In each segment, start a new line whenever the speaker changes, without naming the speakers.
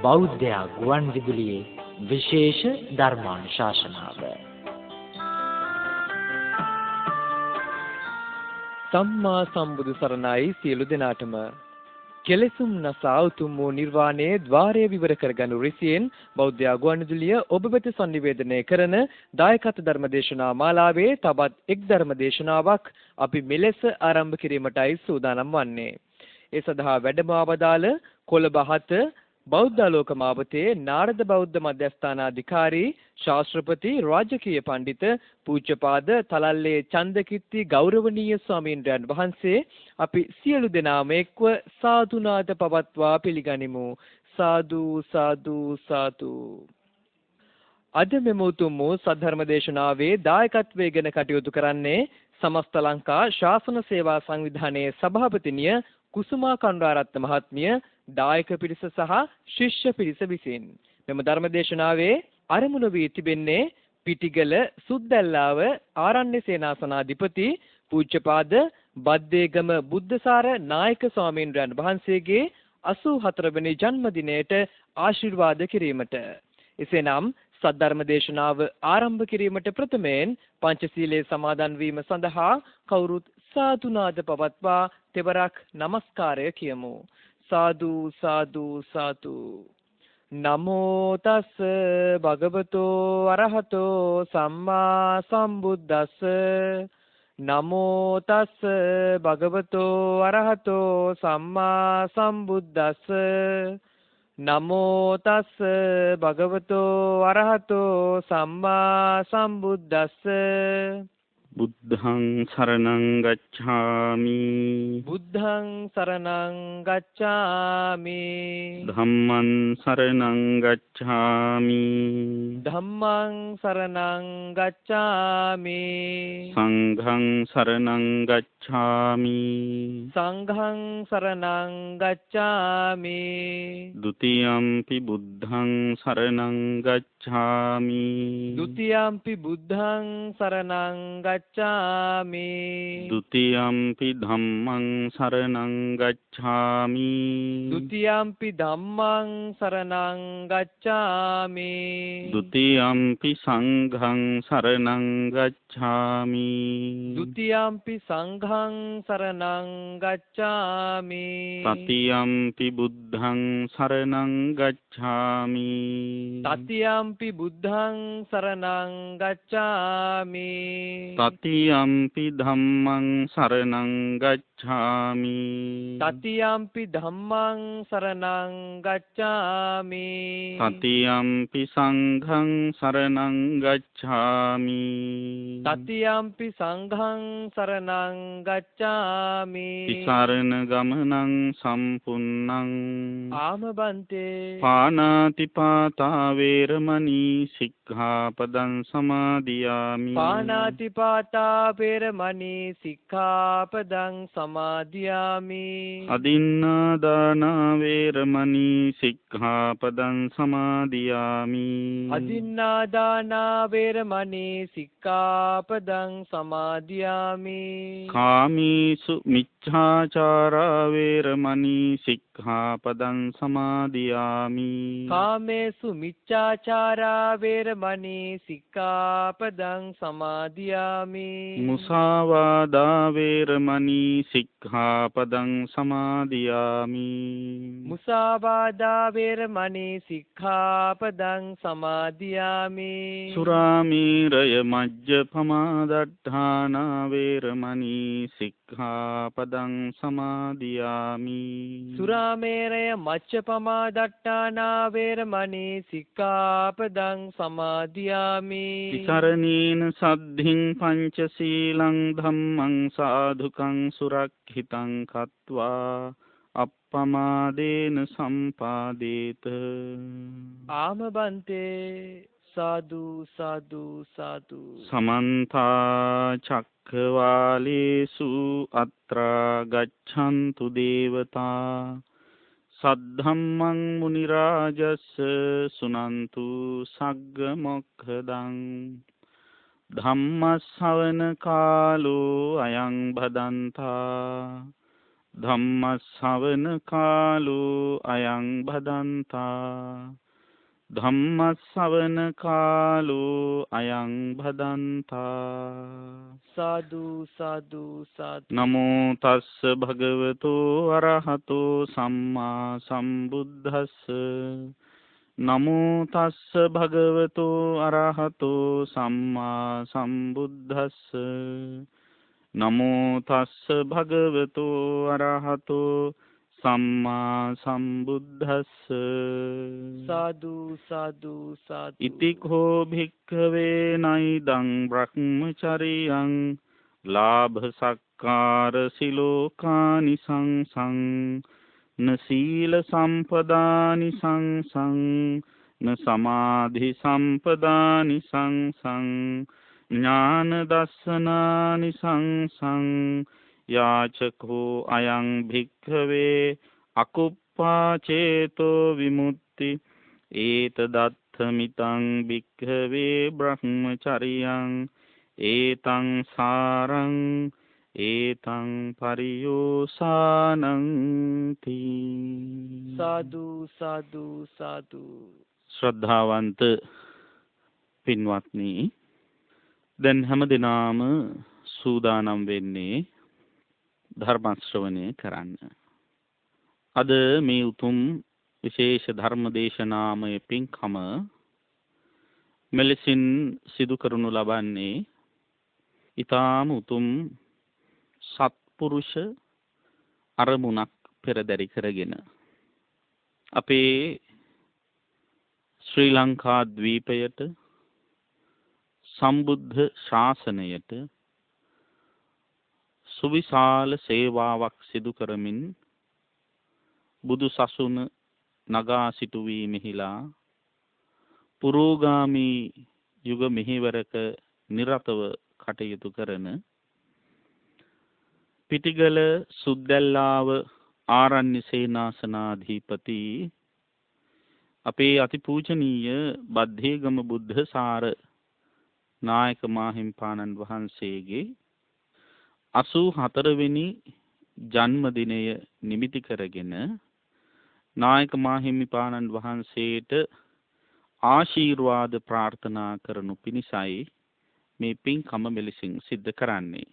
බෞද්ධ ගුවන් විදුලියේ විශේෂ ධර්මානුශාසනාව.
සම්මා සම්බුදු සරණයි සියලු දෙනාටම. කෙලෙසුම් නසා උතුම් වූ නිර්වාණයේ ద్వාරය විවර කරගනු රිසියෙන් බෞද්ධ ගුවන් විදුලිය ඔබ වෙත සංනිවේදනය කරන දායකත්ව ධර්මදේශනා මාලාවේ තවත් එක් ධර්මදේශනාවක් අපි මෙලෙස ආරම්භ කිරීමටයි සූදානම් වන්නේ. ඒ සඳහා වැඩම අවදාළ කොළඹ 7 බෞද්ධ ආලෝක මාවතේ නාරද බෞද්ධ මධ්‍යස්ථානාධිකාරී ශාස්ත්‍රපති රාජකීය පඬිත පූජ්‍යපාද තලල්ලේ චන්දකිත්ති ගෞරවනීය ස්වාමීන්ද්‍රයන් වහන්සේ අපි සියලු දෙනාම එක්ව සාදුනාද පවත්වා පිළිගනිමු. සාදු සාදු සාදු. අද මෙම උතුම් වූ සද්ධර්ම දේශනාවේ දායකත්වයෙන් ගෙන කටයුතු කරන්නේ සමස්ත ලංකා ශාසන සේවා සංවිධානයේ සභාපතිනිය කුසුමා කණ්ඩාරත්න මහත්මිය දායක පිරිස සහ ශිෂ්‍ය පිරිස විසින්. මෙම ධර්ම දේශනාවේ අරමුණ වී තිබෙන්නේ පිටිගල සුද්දැල්ලාව ආරණ්‍ය සේනාසනාධිපති පූජ්‍යපාද බද්දේගම බුද්ධසාර නායක ස්වාමීන්ද්‍රයන් වහන්සේගේ 84 වෙනි ජන්මදිනයට ආශිර්වාද කිරීමට. එසේනම් සද්ධර්ම දේශනාව ආරම්භ කිරීමට ප්‍රථමයෙන් පංචශීලයේ සමාදන් වීම සඳහා කවුරුත් සාදුනාද පවත්වා තෙවරක් නමස්කාරය කියමු. සාදු සාදු සාදු. නමෝ තස් භගවතෝ අරහතෝ සම්මා සම්බුද්දස්ස. නමෝ තස් භගවතෝ අරහතෝ සම්මා සම්බුද්දස්ස. නමෝ තස් භගවතෝ අරහතෝ සම්මා සම්බුද්දස්ස.
බුද්ධං සරණං ගච්ඡාමි.
බුද්ධං සරණං ගච්ඡාමි.
ධම්මං සරණං ගච්ඡාමි.
ධම්මං සරණං ගච්ඡාමි.
සංඝං සරණං ගච්ඡාමි.
සංඝං සරණං ගච්ඡාමි.
ဒ ුතියම්පි බුද්ධං සරණං ගච්ඡාමි.
ဒ ුතියම්පි බුද්ධං සරණං ගච්ඡාමි.
ဒ ුතියම්පි ධම්මං සරණං ගච්ඡාමි.
ဒ ුතියම්පි ධම්මං සරණං ගච්ඡාමි.
ဒ ුතියම්පි සංඝං සරණං ගච්ඡාමි.
ဒ ුතියම්පි සංඝං සරණං ගච්ඡාමි.
තතියම්පි බුද්ධං සරණං ගච්ඡාමි.
තතියම්පි බුද්ධං සරණං ගච්ඡාමි.
තතියම්පි ධම්මං සරණං ගච්ඡාමි.
තතියම්පි ධම්මං සරණං ගච්ඡාමි.
තතියම්පි සංඝං සරණං ගච්ඡාමි.
තතියම්පි සංඝං සරණං ගච්ඡාමි.
තිසරණ ගමනං සම්පුන්නං
ආමබන්තේ
පානාති පාතා වේරමණී සික්ඛාපදං සමාදියාමි.
පානාති පාතා වේරමණී සික්ඛාපදං සමාදියාමි.
අදින්නා දාන වේරමණී සික්ඛාපදං සමාදියාමි.
අදින්නා දාන වේරමණී සික්ඛාපදං සමාදියාමි.
කාමීසු මිච්ඡාචාරා වේරමණී සික්ඛාපදං සමාදියාමි.
කාමේසු මිච්ඡාචාරා වේරමණී සික්ඛාපදං සමාදියාමි.
මුසාවාදා වේරමණී සික්ඛාපදං සමාදියාමි.
මුසාවාදා වේරමණී සික්ඛාපදං සමාදියාමි.
සුරාමීරය මජ්ජපමාදට්ඨානා වේරමණී සික්ඛාපදං සමාදියාමි.
සුරාමේරය මච්ඡපමා දට්ඨානා වේරමණී සික්ඛාපදං සමාදියාමි.
විසරණීන සද්ධින් පංචශීලං ධම්මං සාධුකං සුරක්ෂිතං කତ୍වා අප්පමාදේන සම්පාදේත.
ආමබන්තේ සාදු සාදු සාදු.
සමන්ත චක්ඛවාලේසු අත්‍රා ගච්ඡන්තු දේවතා සද්ධම්මං මුනි රාජස් සුනන්තු සග්ග මොක්ඛදං. ධම්ම ශ්‍රවණ කාලෝ අයං භදන්තා ධම්මස්සවන කාලෝ අයං භදන්තා ධම්මස්සවන කාලෝ අයං භදන්තා
සාදු සාදු සාදු.
නමෝ තස්ස භගවතෝ අරහතෝ සම්මා සම්බුද්දස්ස නමෝ තස්ස භගවතෝ අරහතෝ සම්මා සම්බුද්දස්ස නමෝ තස්ස භගවතෝ අරහතෝ සම්මා සම්බුද්දස්ස
සාදු සාදු සාදු.
ඉතිකෝ භික්ඛවේ නයිදං බ්‍රහ්මචරියං ලාභ සක්කාර සිලෝකානි සංසං න සීල සම්පදානි සංසං න සමාධි සම්පදානි සංසං ඥාන දස්සනානි සංසං යාචකෝ අයං භික්ඛවේ අකුප්පා චේතෝ විමුක්ති ඒතදත්තමිතං භික්ඛවේ බ්‍රහ්මචරියං ඒතං සාරං ඒතං පරියෝසානං තී.
සාදු සාදු සාදු.
ශ්‍රද්ධාවන්ත පින්වත්නි, දැන් හැම දිනාම සූදානම් වෙන්නේ ධර්ම ශ්‍රවණය කරන්න. අද මේ උතුම් විශේෂ ධර්ම දේශනාමය පින්කම මෙලෙසින් සිදු කරනු ලබන්නේ ඊටාම උතුම් සත්පුරුෂ අරමුණක් පෙරදරි කරගෙන අපේ ශ්‍රී ලංකා ද්වීපයට සම්බුද්ධ ශාසනයට සුවිශාල සේවාවක් සිදු කරමින් බුදු සසුන නගා සිටුවීමෙහිලා පුරෝගාමී යුග මෙහෙවරක නිරතව කටයුතු කරන පිටිගල සුද්දැල්ලාව ආරණ්‍ය සේනාසනාධිපති අපේ අතිපූජනීය බද්ධේගම බුද්ධසාර නායක මාහිම්පාණන් වහන්සේගේ 84 වෙනි ජන්මදිනය නිමිති කරගෙන නායක මාහිමිපාණන් වහන්සේට ආශිර්වාද ප්‍රාර්ථනා කරනු පිණිසයි මේ පින්කම මෙලෙසින් සිද්ධ කරන්නේ.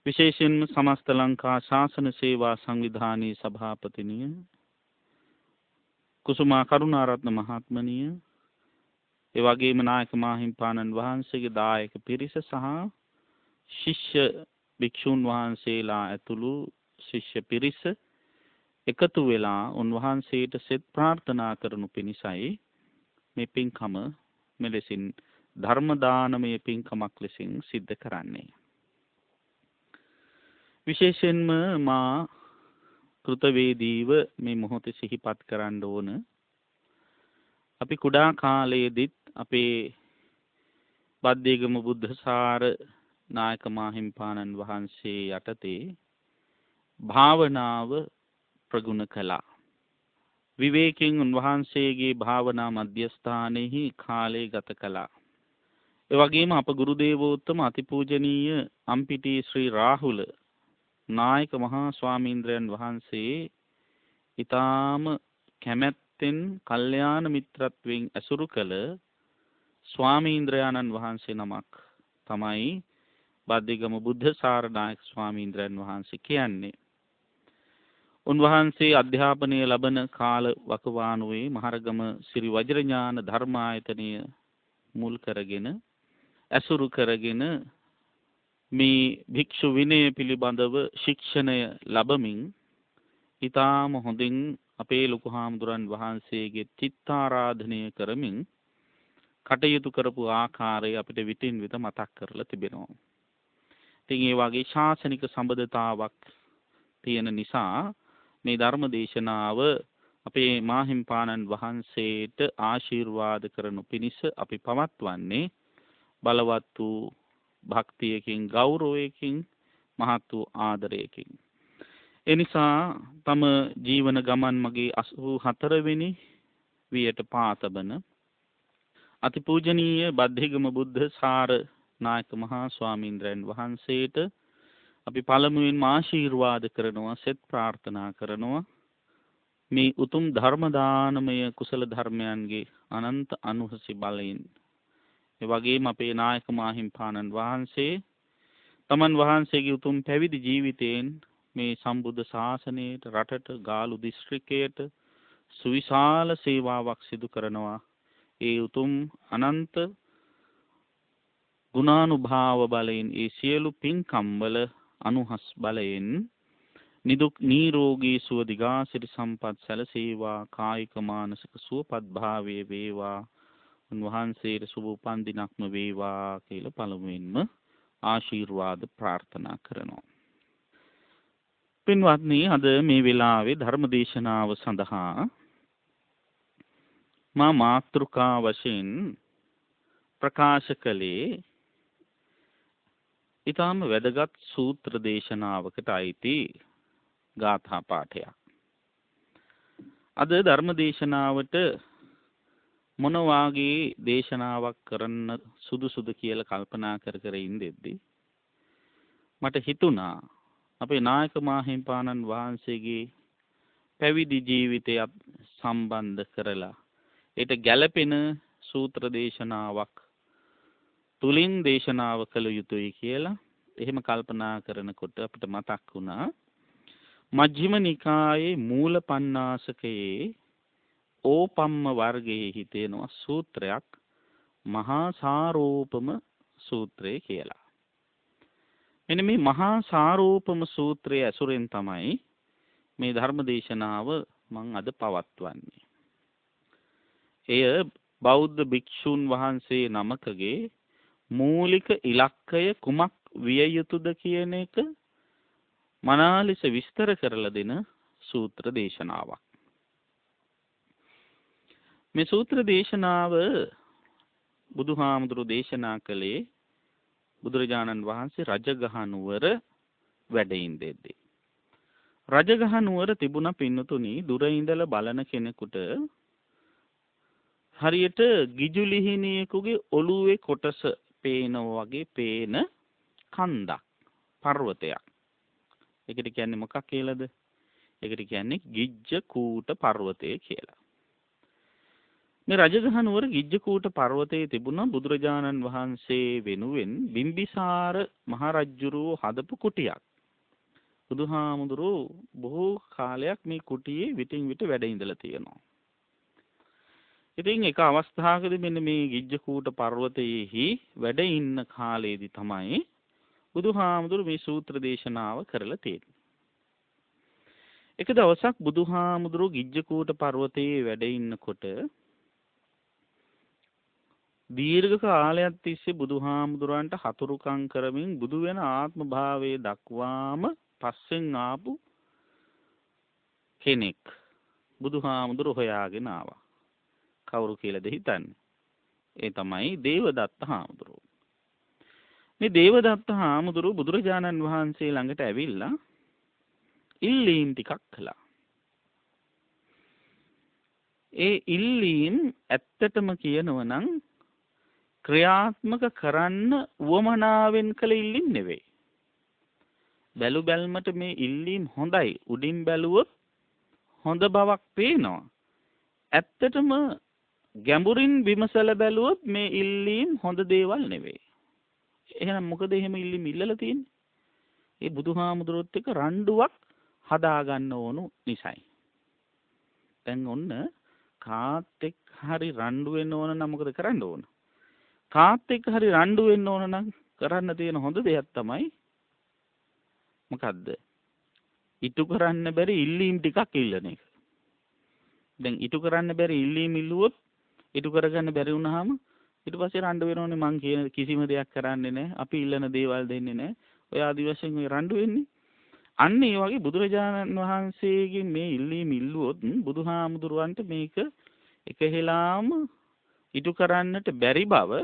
විශේෂයෙන්ම සමස්ත ලංකා ශාසන සේවා සංවිධානයේ සභාපතිනිය කුසුමා කරුණාරත්න මහත්මනිය, ඒ වගේම නායක මාහිම්පාණන් වහන්සේගේ දායක පිරිස සහ ශිෂ්‍ය භික්ෂුන් වහන්සේලා ඇතුළු ශිෂ්‍ය පිරිස එකතු වෙලා උන්වහන්සේට සෙත් ප්‍රාර්ථනා කරනු පිණිසයි මේ පින්කම මෙලෙසින් ධර්ම දානමය පින්කමක් ලෙසින් සිද්ධ කරන්නේ. විශේෂයෙන්ම මා කෘතවේදීව මේ මොහොතේ සිහිපත් කරන්න ඕන, අපි කුඩා කාලයේදීත් අපේ බද්දේගම බුද්ධසාර නායක මාහිම්පාණන් වහන්සේ යටතේ භාවනාව ප්‍රගුණ කළා. විවේකයෙන් උන්වහන්සේගේ භාවනා මධ්‍යස්ථානයේ කාලය ගත කළා. ඒ වගේම අප ගුරු දේවෝත්තම අතිපූජනීය අම්පිටි ශ්‍රී රාහුල නායක මහා ස්වාමීන්ද්‍රයන් වහන්සේ ඊටාම කැමැත්තෙන් කල්යාණ මිත්‍රත්වයෙන් ඇසුරු කළ ස්වාමීන්ද්‍රයන්න් වහන්සේ නමක් තමයි බද්දේගම බුද්ධසාර නායක ස්වාමීන්ද්‍රයන් වහන්සේ කියන්නේ. උන්වහන්සේ අධ්‍යාපනය ලබන කාල වකවානුවේ මහරගම ශ්‍රී වජිරඥාන ධර්මායතනය මුල් කරගෙන ඇසුරු කරගෙන මේ භික්ෂු විනය පිළිබඳව ශික්ෂණය ලැබමින් ඊටාම හොඳින් අපේ ලොකු හාමුදුරන් වහන්සේගේ චිත්තාරාධනය කරමින් කටයුතු කරපු ආකාරය අපිට විටින් විට මතක් කරලා තිබෙනවා. ඉතින් ඒ වගේ ශාසනික සම්බන්ධතාවක් තියෙන නිසා මේ ධර්ම දේශනාව අපේ මාහිම්පාණන් වහන්සේට ආශිර්වාද කරනු පිණිස අපි පවත්වන්නේ බලවත් වූ භක්තියකින්, ගෞරවයකින්, මහත් වූ ආදරයකින්. ඒ නිසා තම ජීවන ගමන් මගේ 84 වෙනි වියට පාතබන අතිපූජනීය බද්ධේගම බුද්ධසාර නායක මහා ස්වාමීන්ද්‍රයන් වහන්සේට අපි පළමුවෙන්ම ආශිර්වාද කරනවා, සෙත් ප්‍රාර්ථනා කරනවා. මේ උතුම් ධර්ම දානමය කුසල ධර්මයන්ගේ අනන්ත අනුහසි බලයෙන්, ඒ වගේම අපේ නායක මාහිම්පාණන් වහන්සේ තමන් වහන්සේගේ උතුම් පැවිදි ජීවිතයෙන් මේ සම්බුද්ධ ශාසනයට, රටට, ගාලු දිස්ත්‍රික්කයට සුවිශාල සේවාවක් සිදු කරනවා. ඒ උතුම් අනන්ත ගුණානුභාව බලයෙන්, ඒ සියලු පින්කම් වල අනුහස් බලයෙන් නිදුක් නිරෝගී සුව දිගාසිරි සම්පත් සැලසේවා, කායික මානසික සුවපත් භාවයේ වේවා, උන්වහන්සේට සුබ උපන් දිනක්ම වේවා කියලා පළමුවෙන්ම ආශිර්වාද ප්‍රාර්ථනා කරනවා. පින්වත්නි, අද මේ වෙලාවේ ධර්ම දේශනාව සඳහා මා මාතෘකා වශයෙන් ප්‍රකාශ කළේ ඊටම වැදගත් සූත්‍ර දේශනාවකට අයිති ගාථා පාඨයක්. අද ධර්ම දේශනාවට මොන වාගේ දේශනාවක් කරන්න සුදුසුද කියලා කල්පනා කර ඉඳෙද්දී මට හිතුණා අපේ නායක මාහිම්පාණන් වහන්සේගේ පැවිදි ජීවිතයත් සම්බන්ධ කරලා ඒට ගැළපෙන සූත්‍ර දේශනාවක් තුලින් දේශනාව කළ යුතුයි කියලා එහෙම කල්පනා කරනකොට අපිට මතක් වුණා මජ්ක්‍ධිම නිකායේ මූල පණ්ණාසකයේ ඕපම්ම වර්ගයේ හිතෙනවා සූත්‍රයක් මහා සාරෝපම සූත්‍රය කියලා. මෙන්න මේ මහා සාරෝපම සූත්‍රය ඇසුරෙන් තමයි මේ ධර්ම දේශනාව මම අද පවත්වන්නේ. එය බෞද්ධ භික්ෂුන් වහන්සේ නමකගේ මූලික ඉලක්කය කුමක් විය යුතුද කියන එක මනාලෙස විස්තර කරලා දෙන සූත්‍ර දේශනාවක්. මේ සූත්‍ර දේශනාව බුදුහාමුදුරු දේශනා කළේ බුදුරජාණන් වහන්සේ රජගහ නුවර වැඩ ඉඳෙද්දී. රජගහ නුවර තිබුණ පින්නතුනි දුර ඉඳලා බලන කෙනෙකුට හරියට ගිජුලිහිණියෙකුගේ ඔළුවේ කොටස පේනවා වගේ පේන කන්දක්, පර්වතයක්. ඒකට කියන්නේ මොකක් කියලාද? ඒකට කියන්නේ ගිජ්ජකූට පර්වතය කියලා. මේ රජගහ නුවර ගිජ්ජකූට පර්වතයේ තිබුණ බුදුරජාණන් වහන්සේ වෙනුවෙන් බිම්බිසාර මහරජුරෝ හදපු කුටියක්. බුදුහාමුදුරුවෝ බොහෝ කාලයක් මේ කුටියේ විටින් විට වැඩ ඉඳලා තියෙනවා. ඉතින් එක අවස්ථාවකදී මෙන්න මේ ගිජ්ජකූට පර්වතයේහි වැඩ ඉන්න කාලයේදී තමයි බුදුහාමුදුරුවෝ මේ සූත්‍ර දේශනාව කරලා තියෙන්නේ. එක දවසක් බුදුහාමුදුරුවෝ ගිජ්ජකූට පර්වතයේ වැඩ ඉන්නකොට දීර්ඝ කාලයක් තිස්සේ බුදුහාමුදුරන්ට හතුරුකම් කරමින් බුදු වෙන ආත්ම භාවයේ දක්වාම පස්සෙන් ආපු කෙනෙක් බුදුහාමුදුර හොයාගෙන ආවා. කවුරු කියලාද හිතන්නේ? ඒ තමයි දේවදත්ත හාමුදුරුවෝ. මේ දේවදත්ත හාමුදුරුවෝ බුදුරජාණන් වහන්සේ ළඟට ඇවිල්ලා ඉල්ලීම් ටිකක් කළා. ඒ ඉල්ලීම් ඇත්තටම කියනවා නම් ක්‍රියාත්මක කරන්න උවමනාවෙන් කළ ඉල්ලීම් නෙවෙයි. බැලු බැල්මට මේ ඉල්ලීම් හොඳයි. උඩින් බැලුවොත් හොඳ බවක් පේනවා. ඇත්තටම ගැඹුරින් විමසලා බැලුවොත් මේ ඉල්ලීම් හොඳ දේවල් නෙවෙයි. එහෙනම් මොකද එහෙම ඉල්ලීම් ඉල්ලලා තියෙන්නේ? ඒ බුදුහාමුදුරුවොත් එක්ක රණ්ඩුවක් හදා ගන්න ඕනු නිසායි. දැන් ඔන්න කාත් එක්ක හරි රණ්ඩු වෙන්න ඕන නම් මොකද කරන්න ඕන? කාත් එක්ක හරි රණ්ඩු වෙන්න ඕන නම් කරන්න තියෙන හොඳ දෙයක් තමයි මොකද්ද? ඉටු කරන්න බැරි ඉල්ලීම් ටිකක් ඉල්ලන එක. දැන් ඉටු කරන්න බැරි ඉල්ලීම් ඉල්ලුවොත් ඉටු කරගන්න බැරි වුණාම ඊට පස්සේ රණ්ඩු වෙනෝනේ. මං කියන කිසිම දෙයක් කරන්නේ නැහැ. අපි ඉල්ලන දේවල් දෙන්නේ නැහැ. ඔය ආදි වශයෙන් ඔය රණ්ඩු වෙන්නේ. අන්න ඒ වගේ බුදුරජාණන් වහන්සේගෙන් මේ ඉල්ලීම් ඉල්ලුවොත් බුදුහාමුදුරුවන්ට මේක එකහෙලාම ඉටු කරන්නට බැරි බව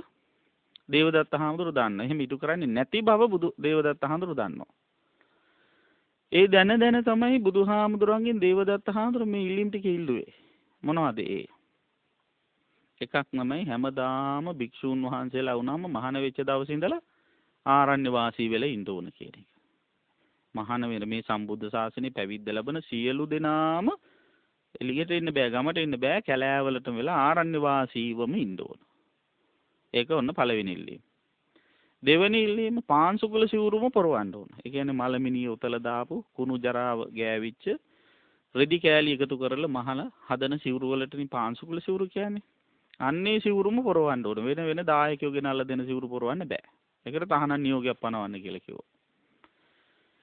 දේවදත්ත හාමුදුරුවෝ දන්නා. එහෙම ඉටු කරන්නේ නැති බව දේවදත්ත හාමුදුරුවෝ දන්නවා. ඒ දැන තමයි බුදුහාමුදුරුවන්ගෙන් දේවදත්ත හාමුදුරුවෝ මේ ඉල්ලීම් ටික ඉල්ලුවේ. මොනවද ඒ? එකක් තමයි හැමදාම භික්ෂූන් වහන්සේලා වුණාම මහාන වෙච්ච දවසේ ඉඳලා ආරණ්‍ය වාසී වෙලා ඉන්න ඕන කියන එක. මහාන වෙන මේ සම්බුද්ධ ශාසනය පැවිද්ද ලැබෙන සියලු දෙනාම එළියට එන්න බෑ, ගමට එන්න බෑ, කැලෑවලටම වෙලා ආරණ්‍ය වාසීවම ඉන්න ඕන. ඒක ඔන්න පළවෙනි ඉල්ලීම. දෙවෙනි ඉල්ලීම පාංශුකුල සිවුරුම පොරවන්න ඕන. ඒ කියන්නේ මලමිනිය උතල දාපු කුණු ජරාව ගෑවිච්ච රෙදි කෑලි එකතු කරලා මහලා හදන සිවුරු වලටනේ පාංශුකුල සිවුරු කියන්නේ. අන්නේ සිවුරුම පොරවන්න ඕන. වෙන වෙන දායකයෝ ගෙනල්ලා දෙන සිවුරු පොරවන්න බෑ. ඒකට තහනම් නියෝගයක් පනවන්න කියලා කිව්වා.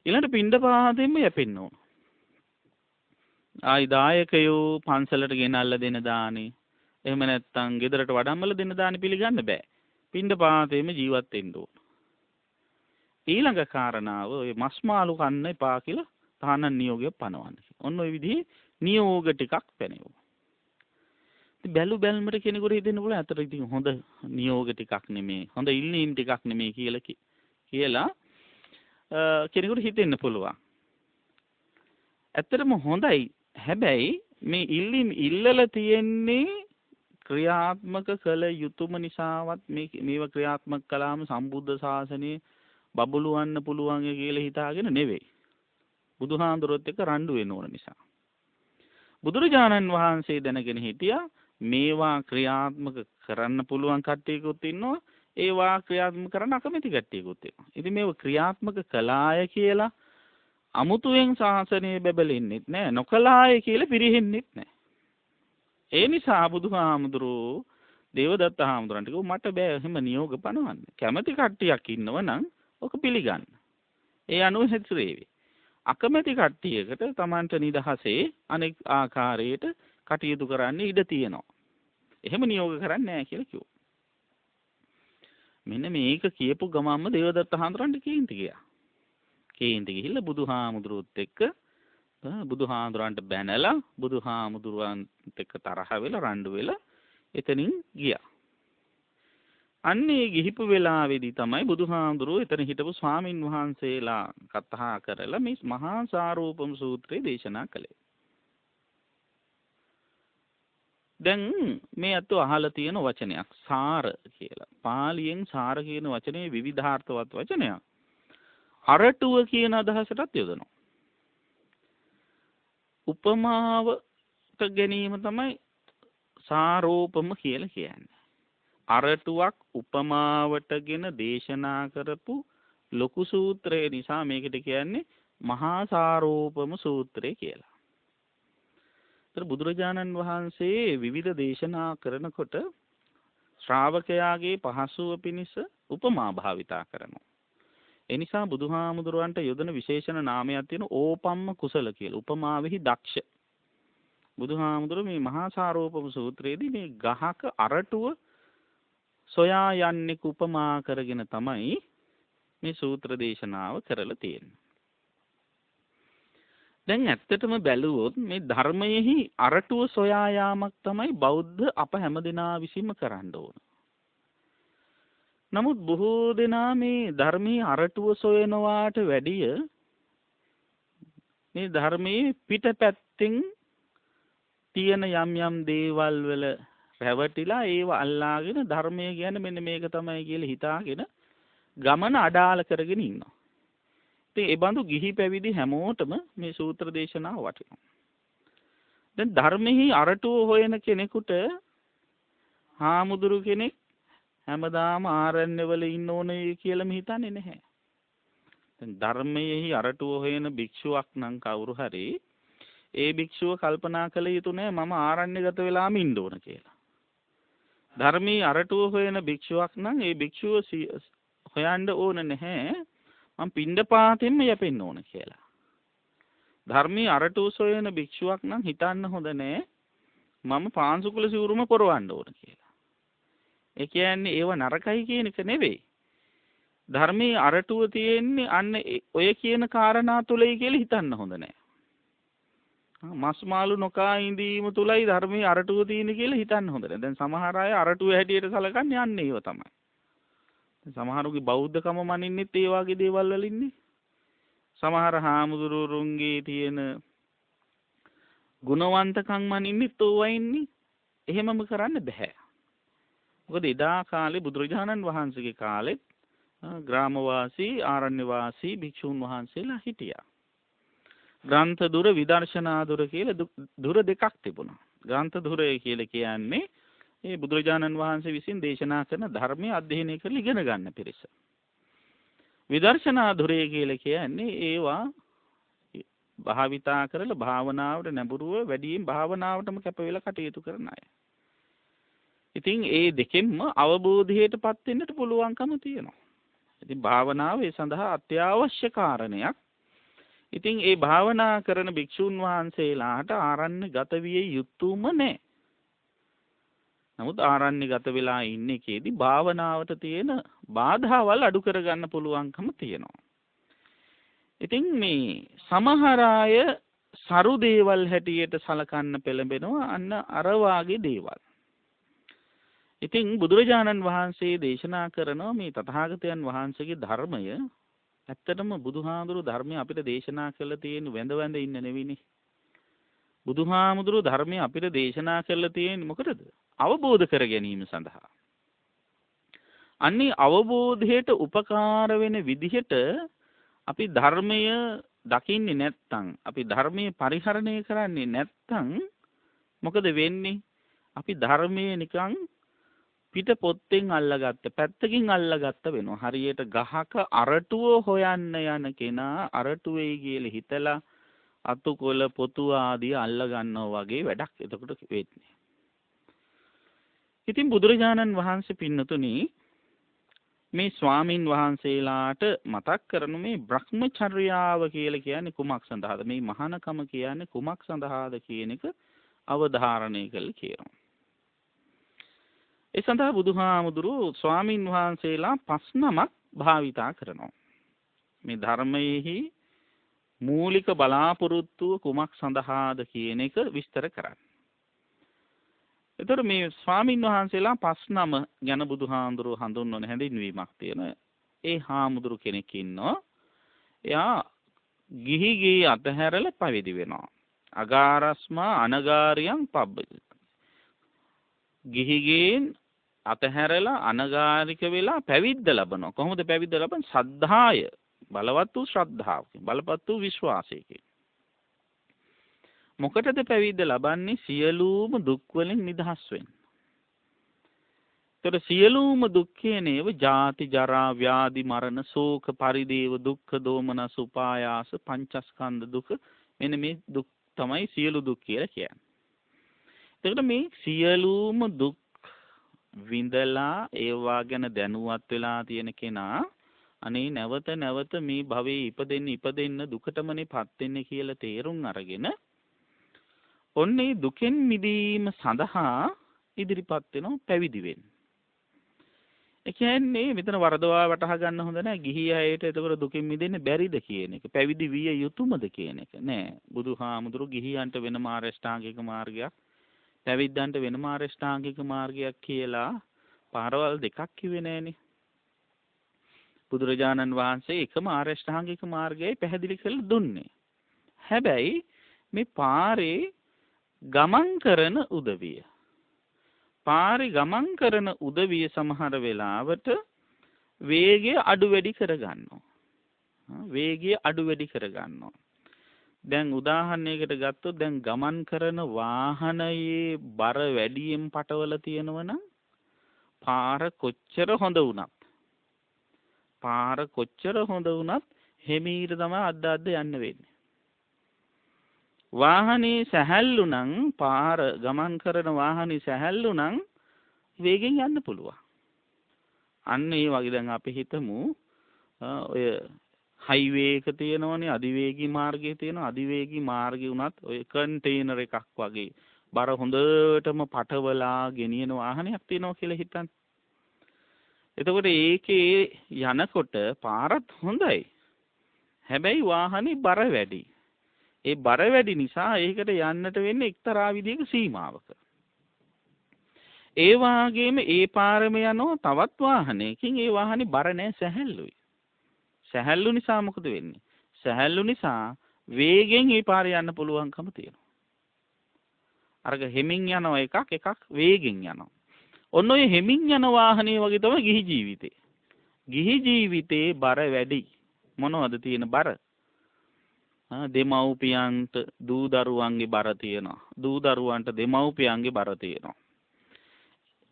ඊළඟට පින්ඩපාතෙන්ම යැපෙන්න ඕන. ආයි දායකයෝ පන්සලට ගෙනල්ලා දෙන දානේ එහෙම නැත්නම් ගෙදරට වඩම්මල දෙන දානේ පිළිගන්න බෑ. පින්ඩපාතෙම ජීවත් වෙන්න ඕන. ඊළඟ කාරණාව ඔය මස් මාළු කන්න එපා කියලා තහනම් නියෝගයක් පනවන්න. ඔන්න ඔය විදිහේ නියෝග ටිකක් පැනෙවුවා. ඉතින් බැලු බැලමට කෙනෙකුට හිතෙන්න පුළුවන් අතට ඉතින් හොඳ නියෝග ටිකක් නෙමේ, හොඳ ඉල්ලීම් ටිකක් නෙමේ කියලා කෙනෙකුට හිතෙන්න පුළුවන්. ඇත්තටම හොඳයි. හැබැයි මේ ඉල්ලීම් ඉල්ලලා තියෙන්නේ ක්‍රියාත්මක කළ යුතුම නිසාවත් මේව ක්‍රියාත්මක කළාම සම්බුද්ධ ශාසනයේ බබළුවන්න පුළුවන් කියලා හිතාගෙන නෙවෙයි. බුදුහාඳුරොත් එක්ක රණ්ඩු වෙන්න ඕන නිසා. බුදුරජාණන් වහන්සේ දැනගෙන හිටියා මේවා ක්‍රියාත්මක කරන්න පුළුවන් කට්ටියකුත් ඉන්නවා, ඒවා ක්‍රියාත්මක කරන්න අකමැති කට්ටියකුත් ඉන්නවා. ඉතින් මේව ක්‍රියාත්මක කළාය කියලා අමුතුවෙන් ශාසනය බබලෙන්නෙත් නෑ, නොකලාය කියලා පිරිහෙන්නෙත් නෑ. ඒ නිසා බුදුහාමුදුරුවෝ දේවදත්ත හාමුදුරන්ට කිව්වා මට බෑ එහෙම නියෝග පනවන්න. කැමැති කට්ටියක් ඉන්නව නම් ඔක පිළිගන්න. ඒ අනුව හැසිරේවි. අකමැති කට්ටියකට Tamanට නිදහසේ අනෙක් ආකාරයට කටයුතු කරන්න ඉඩ තියෙනවා. එහෙම නියෝග කරන්නේ නැහැ කියලා කිව්වා. මෙන්න මේක කියපු ගමන්ම දේවදත්ත හාමුදුරන්ට කේන්ති ගියා. කේන්ති ගිහිල්ලා බුදුහාමුදුරුවොත් එක්ක බුදුහාමුදුරන්ට බැනලා බුදුහාමුදුරන්ට එක්ක තරහ වෙලා රණ්ඩු වෙලා එතනින් ගියා. අන්නේ ගිහිපු වෙලාවේදී තමයි බුදුහාමුදුරුවෝ එතන හිටපු ස්වාමින් වහන්සේලා කතා කරලා මේ මහා සාරෝපම සූත්‍රය දේශනා කළේ. දැන් මේ අතෝ අහලා තියෙන වචනයක් සාර කියලා. පාලියෙන් සාර කියන වචනේ විවිධාර්ථවත් වචනයක්. අරටුව කියන අදහසටත් යොදනවා. උපමාවට ගැනීම තමයි සාරෝපම කියලා කියන්නේ. අරටුවක් උපමාවටගෙන දේශනා කරපු ලොකු සූත්‍රය නිසා මේකට කියන්නේ මහා සාරෝපම සූත්‍රය කියලා. ඒතර බුදුරජාණන් වහන්සේ විවිධ දේශනා කරනකොට ශ්‍රාවකයාගේ පහසුව පිණිස උපමා භාවිතා කරනවා. ඒ නිසා බුදුහාමුදුරන්ට යොදන විශේෂණ නාමයක් තියෙන ඕපම්ම කුසල කියලා. උපමාවෙහි දක්ෂ. බුදුහාමුදුරුවෝ මේ මහා සාරෝපම සූත්‍රයේදී මේ ගහක අරටුව සොයා යන්නේ උපමා කරගෙන තමයි මේ සූත්‍ර දේශනාව කරලා තියෙන්නේ. දැන් ඇත්තටම බැලුවොත් මේ ධර්මයේහි අරටුව සොයා යාමක් තමයි බෞද්ධ අප හැමදෙනා විසින්ම කරන්න ඕන. නමුත් බොහෝ දෙනා මේ ධර්මයේ අරටුව සොයනවාට වැඩිය මේ ධර්මයේ පිටපැත්තෙන් තියෙන යම් යම් දේවල් වල රැවටිලා ඒව අල්ලාගෙන ධර්මය කියන්නේ මෙන්න මේක තමයි කියලා හිතාගෙන ගමන අඩාල කරගෙන ඉන්නවා. ඉතින් ඒ බඳු ගිහි පැවිදි හැමෝටම මේ සූත්‍ර දේශනාව වටිනවා. දැන් ධර්මෙහි අරටුව හොයන කෙනෙකුට හාමුදුරු කෙනෙක් හැමදාම ආරණ්‍යවල ඉන්න ඕනේ කියලාම හිතන්නේ නැහැ. දැන් ධර්මයේහි අරටුව හොයන භික්ෂුවක් නම් කවුරු හරි ඒ භික්ෂුව කල්පනා කළ යුතු නෑ මම ආරණ්‍යගත වෙලාම ඉන්න ඕන කියලා. ධර්මයේ අරටුව හොයන භික්ෂුවක් නම් ඒ භික්ෂුව හොයන්න ඕන නැහැ මම පින්ඩපාතෙන්ම යැපෙන්න ඕන කියලා. ධර්මයේ අරටුව සොයන භික්ෂුවක් නම් හිතන්න හොඳ නෑ මම පාංශුකුල සිවුරුම පොරවන්න ඕන කියලා. ඒ කියන්නේ ඒව නරකයි කියන එක නෙවෙයි. ධර්මයේ අරටුව තියෙන්නේ අන්න ඔය කියන කාරණා තුලයි කියලා හිතන්න හොඳ නෑ. මස් මාළු නොකා ඉඳීම තුලයි ධර්මයේ අරටුව තියෙන්නේ කියලා හිතන්න හොඳ නෑ. දැන් සමහර අය අරටුව හැටියට සලකන්නේ යන්නේ ඒව තමයි. සමහරුගේ බෞද්ධකම මනින්නෙත් ඒ වගේ දේවල් වල ඉන්නේ. සමහර හාමුදුරුවරුන්ගේ තියෙන ගුණවන්තකම් මනින්නෙත් ඕවා ඉන්නේ. එහෙමම කරන්න බෑ. මොකද එදා කාලේ බුදුරජාණන් වහන්සේගේ කාලෙත් ග්‍රාමවාසී ආරණ්‍යවාසී භික්ෂුන් වහන්සේලා හිටියා. ග්‍රන්ථ දුර විදර්ශනා දුර කියලා දුර දෙකක් තිබුණා. ග්‍රන්ථ දුරය කියලා කියන්නේ ඒ බුදුරජාණන් වහන්සේ විසින් දේශනා කරන ධර්මය අධ්‍යයනය කරලා ඉගෙන ගන්න පිරිස. විදර්ශනා දුරය කියලා කියන්නේ ඒවා භාවිතා කරලා භාවනාවට නැඹුරුව වැඩියෙන් භාවනාවටම කැප වෙලා කටයුතු කරන අය. ඉතින් ඒ දෙකෙන්ම අවබෝධයටපත් වෙන්නට පුළුවන්කම තියෙනවා. ඉතින් භාවනාව ඒ සඳහා අත්‍යවශ්‍ය කාරණයක්. ඉතින් ඒ භාවනා කරන භික්ෂුන් වහන්සේලාට ආරණ්‍ය ගත විය යුතුම නැහැ. නමුත් ආරණ්‍ය ගත වෙලා ඉන්න එකේදී භාවනාවට තියෙන බාධාවල් අඩු කරගන්න පුළුවන්කම තියෙනවා. ඉතින් මේ සමහර අය සරු දේවල් හැටියට සලකන්න පෙළඹෙනවා අන්න අර වාගේ දේවල්. ඉතින් බුදුරජාණන් වහන්සේ දේශනා කරනවා මේ තථාගතයන් වහන්සේගේ ධර්මය ඇත්තටම බුදුහාමුදුරු ධර්මය අපිට දේශනා කළ තියෙන වැඳ වැඳ ඉන්න නෙවෙයිනේ. බුදුහාමුදුරු ධර්මය අපිට දේශනා කළා තියෙන්නේ මොකටද? අවබෝධ කර ගැනීම සඳහා. අන්නේ අවබෝධයට උපකාර වෙන විදිහට අපි ධර්මය දකින්නේ නැත්නම්, අපි ධර්මයේ පරිහරණය කරන්නේ නැත්නම් මොකද වෙන්නේ? අපි ධර්මයේ නිකන් පිට පොත්තෙන් අල්ලගත්ත, පැත්තකින් අල්ලගත්ත වෙනවා. හරියට ගහක අරටුව හොයන්න යන කෙනා අරටුවේයි කියලා හිතලා අතුකොළ පොතු ආදී අල්ල ගන්නවා වගේ වැඩක් එතකොට වෙන්නේ. ඉතින් බුදුරජාණන් වහන්සේ පින්නතුනි මේ ස්වාමින් වහන්සේලාට මතක් කරන මේ බ්‍රහ්මචර්යාව කියලා කියන්නේ කුමක් සඳහාද? මේ මහානකම කියන්නේ කුමක් සඳහාද කියන එක අවධාරණය කළ කියනවා. ඒ සඳහා බුදුහාමුදුරුවෝ ස්වාමින් වහන්සේලා 5 නමක් භාවිතා කරනවා. මේ ධර්මයේහි මූලික බලාපොරොත්තුව කුමක් සඳහාද කියන එක විස්තර කරන්න. එතකොට මේ ස්වාමින් වහන්සේලා 5 නම ගැන බුදුහාමුදුරුවෝ හඳුන්වන හැඳින්වීමක් තියෙනවා. ඒ හාමුදුරු කෙනෙක් ඉන්නවා. එයා ගිහිගේ අතහැරලා පැවිදි වෙනවා. අගාරස්මා අනගාරියන් පබ්බති. ගිහිගෙන් අතහැරලා අනගාരിക වෙලා පැවිද්ද ලබනවා. කොහොමද පැවිද්ද ලබන්නේ? සද්ධාය, බලවත් වූ ශ්‍රද්ධාවකින්, බලපත් වූ විශ්වාසයකින්. මොකටද පැවිද්ද ලබන්නේ? සියලුම දුක් වලින් නිදහස් වෙන්න. ඒතර සියලුම දුක් කියනේව ජාති ජරා ව්‍යාධි මරණ ශෝක පරිදේව දුක්ඛ දෝමනස උපායාස පංචස්කන්ධ දුක, මෙන්න මේ දුක් තමයි සියලු දුක් කියලා කියන්නේ. එතකොට මේ සියලුම දුක් විඳලා ඒවා ගැන දැනුවත් වෙලා තියෙන කෙනා අනේ නැවත නැවත මේ භවයේ ඉපදෙන්න දුකටමනේපත් වෙන්නේ කියලා තේරුම් අරගෙන ඔන්නේ දුකෙන් මිදීම සඳහා ඉදිරිපත් වෙනවා පැවිදි වෙන්න. ඒ කියන්නේ මෙතන වරදවා වටහා ගන්න හොඳ නැහැ. ගිහි අයට එතකොට දුකෙන් මිදෙන්න බැරිද කියන එක. පැවිදි විය යුතුයමද කියන එක. නෑ. බුදුහාමුදුරු ගිහියන්ට වෙනම ආරෂ්ඨාංගික මාර්ගයක්, පැවිද්දන්ට වෙනම ආරෂ්ඨාංගික මාර්ගයක් කියලා පාරවල් දෙකක් කිව්වේ නෑනේ. බුදුරජාණන් වහන්සේ එකම ආරෂ්ඨාංගික මාර්ගයයි පැහැදිලි කරලා දුන්නේ. හැබැයි මේ පාරේ ගමන් කරන උදවිය. පාරේ ගමන් කරන උදවිය සමහර වෙලාවට වේගය අඩු වැඩි කරගන්නවා. වේගය අඩු වැඩි කරගන්නවා. දැන් උදාහරණයකට ගත්තොත් දැන් ගමන් කරන වාහනයේ බර වැඩියෙන් පටවල තියෙනවනම් පාර කොච්චර හොඳ වුණත් හිමීර තමයි අද්ද යන්න වෙන්නේ. වාහනේ සැහැල්ලු නම් පාර ගමන් කරන වාහනේ සැහැල්ලු නම් වේගෙන් යන්න පුළුවන්. අන්න ඒ වගේ දැන් අපි හිතමු ඔය හයිවේ එක තියෙනවනේ, අධිවේගී මාර්ගයේ තියෙනවා. අධිවේගී මාර්ගේ උනත් ඔය කන්ටේනර් එකක් වගේ බර හොඳටම පටවලා ගෙනියන වාහනයක් තියෙනවා කියලා හිතන්න. එතකොට ඒකේ යනකොට පාරත් හොඳයි. හැබැයි වාහනේ බර වැඩි. ඒ බර වැඩි නිසා ඒකට යන්නට වෙන්නේ එක්තරා විදිහක සීමාවක. ඒ වාගේම ඒ පාරම යනවා තවත් වාහනයකින්. ඒ වාහනේ බර නැහැ, සැහැල්ලුයි. සැහැල්ලු නිසා මොකද වෙන්නේ? සැහැල්ලු නිසා වේගෙන් ඒ පාරේ යන්න පුළුවන්කම තියෙනවා. අරක හෙමින් යනවා එකක් වේගෙන් යනවා. ඔන්න ඔය හෙමින් යන වාහනේ වගේ තමයි ගිහි ජීවිතේ. ගිහි ජීවිතේ බර වැඩි. මොනවද තියෙන බර? දෙමව්පියන්ට දූ දරුවන්ගේ බර තියෙනවා. දූ දරුවන්ට දෙමව්පියන්ගේ බර තියෙනවා.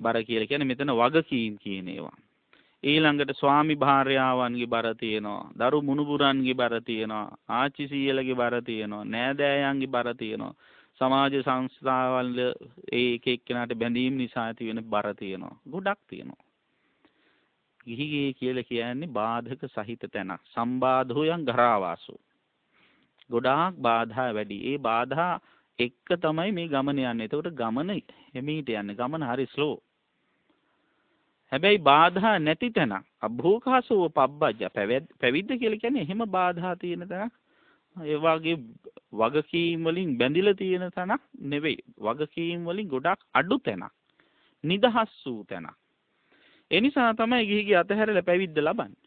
බර කියලා කියන්නේ මෙතන වගකීම් කියන ඒවා. ඊළඟට ස්වාමි භාර්යාවන්ගේ බර තියෙනවා. දරු මුණුබුරන්ගේ බර තියෙනවා. ආච්චි සීයලගේ බර තියෙනවා. නෑදෑයන්ගේ බර තියෙනවා. සමාජ සංස්ථාවල එක එක්කෙනාට බැඳීම් නිසා ඇති වෙන බර තියෙනවා. ගොඩක් තියෙනවා. ගිහිගේ කියලා කියන්නේ බාධක සහිත තැනක්. සම්බාධෝයන් ගරාවාසෝ. ගොඩාක් බාධා වැඩි. ඒ බාධා එක්ක තමයි මේ ගමන යන්නේ. ඒකට ගමන එමීට යන්නේ. ගමන හරි ස්ලෝ. හැබැයි බාධා නැති තැනක්. අභෝකාසෝ පබ්බජ්ජ පැවිද්ද කියලා කියන්නේ එහෙම බාධා තියෙන තැනක්. ඒ වගේ වගකීම් වලින් බැඳිලා තියෙන තැනක් නෙවෙයි. වගකීම් වලින් ගොඩක් අඩු තැනක්. නිදහස් වූ තැනක්. ඒ නිසා තමයි ගිහිගේ අතහැරලා පැවිද්ද ලබන්නේ.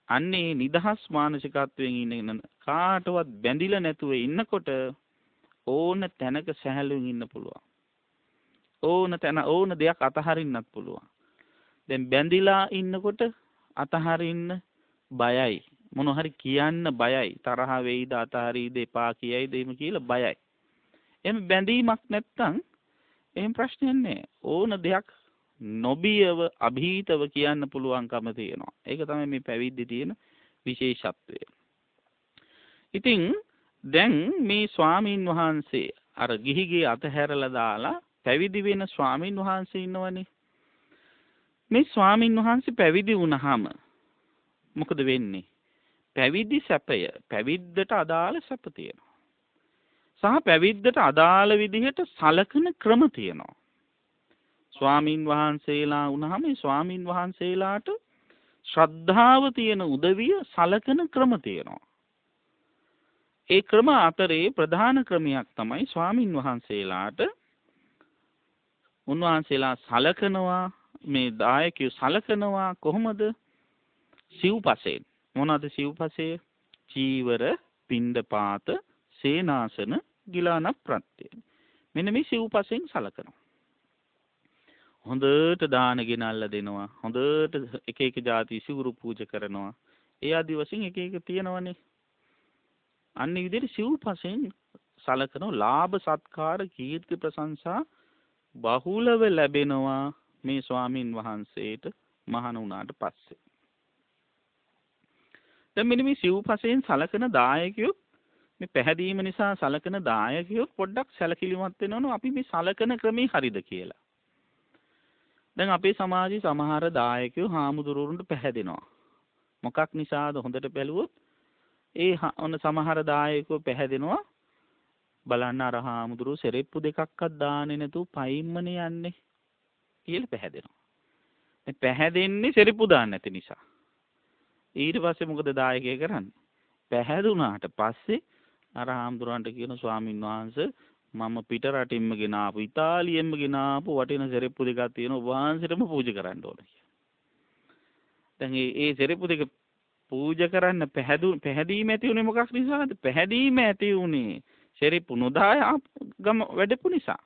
අන්නේ නිදහස් මානසිකත්වයෙන් ඉන්න කාටවත් බැඳිලා නැතුව ඉන්නකොට ඕන තැනක සැහැල්ලුවෙන් ඉන්න පුළුවන්. ඕන දෙයක් අතහරින්නත් පුළුවන්. දැන් බැඳිලා ඉන්නකොට අතහරින්න බයයි. මොන හරි කියන්න බයයි. තරහ වෙයිද අතහරිද එපා කියයිද එහෙම කියලා බයයි. එහෙම බැඳීමක් නැත්තම් එහෙම ප්‍රශ්නයක් නැහැ. ඕන දෙයක් නොබියව අභීතව කියන්න පුළුවන්කම තියෙනවා. ඒක තමයි මේ පැවිද්දේ තියෙන විශේෂත්වය. ඉතින් දැන් මේ ස්වාමීන් වහන්සේ අර ගිහිගේ අතහැරලා දාලා පැවිදි වෙන ස්වාමීන් වහන්සේ ඉන්නවනේ. මේ ස්වාමීන් වහන්සේ පැවිදි වුණාම මොකද වෙන්නේ? පැවිදි සැපය, පැවිද්දට අදාළ සැප තියෙනවා. සහ පැවිද්දට අදාළ විදිහට සලකන ක්‍රම තියෙනවා. ස්වාමින් වහන්සේලා වුණාම මේ ස්වාමින් වහන්සේලාට ශ්‍රද්ධාව තියෙන උදවිය සලකන ක්‍රම තියෙනවා. ඒ ක්‍රම අතරේ ප්‍රධාන ක්‍රමයක් තමයි ස්වාමින් වහන්සේලාට උන්වහන්සේලා සලකනවා මේ දායකයෝ සලකනවා කොහොමද? සිව්පසෙන්. මොනවාද සිව්පසේ? චීවර, පිණ්ඩපාත, සේනාසන, ගිලාන ප්‍රත්‍ය. මෙන්න මේ සිව්පසෙන් සලකනවා. හොඳට දාන ගෙනල්ලා දෙනවා. හොඳට එක එක ಜಾති සිවුරු පූජා කරනවා. ඒ ආදි වශයෙන් එක එක තියෙනවනේ. අන්න ඒ විදිහට සිව්පසෙන් සලකනවා. ලාභ සත්කාර කීර්ති ප්‍රශංසා බහුලව ලැබෙනවා මේ ස්වාමින් වහන්සේට මහාන වුණාට පස්සේ. දැන් මෙන්න මේ සිව්පසෙන් සලකන දායකයෝ මේ පැහැදීම නිසා සලකන දායකයෝ පොඩ්ඩක් සැලකිලිමත් වෙනවනේ අපි මේ සලකන ක්‍රමේ හරිද කියලා. දැන් අපේ සමාජයේ සමහර දායකයෝ හාමුදුරුවන්ට පැහැදෙනවා. මොකක් නිසාද හොඳට බැලුවොත් ඒ ඔන්න සමහර දායකයෝ පැහැදෙනවා බලන්න අර හාමුදුරුවෝ සෙරෙප්පු දෙකක්වත් දාන්නේ නැතුව පයින්මනේ යන්නේ කියලා පැහැදෙනවා. මේ පැහැදෙන්නේ සෙරෙප්පු දාන්න නැති නිසා. ඊට පස්සේ මොකද දායකය කරන්නේ? පැහැදුනාට පස්සේ අර හාමුදුරන්ට කියන ස්වාමීන් වහන්සේ මම පිට රටින්ම ගෙන ආපු ඉතාලියෙන්ම ගෙන ආපු වටින සෙරෙප්පු දෙකක් තියෙනවා වහන්සේටම පූජා කරන්න ඕන කියලා. දැන් ඒ සෙරෙප්පු දෙක පූජා කරන්න පැහැදීම ඇති උනේ මොකක් නිසාද? පැහැදීම ඇති උනේ සෙරෙප්පු නොදා ගම වැඩපු නිසා.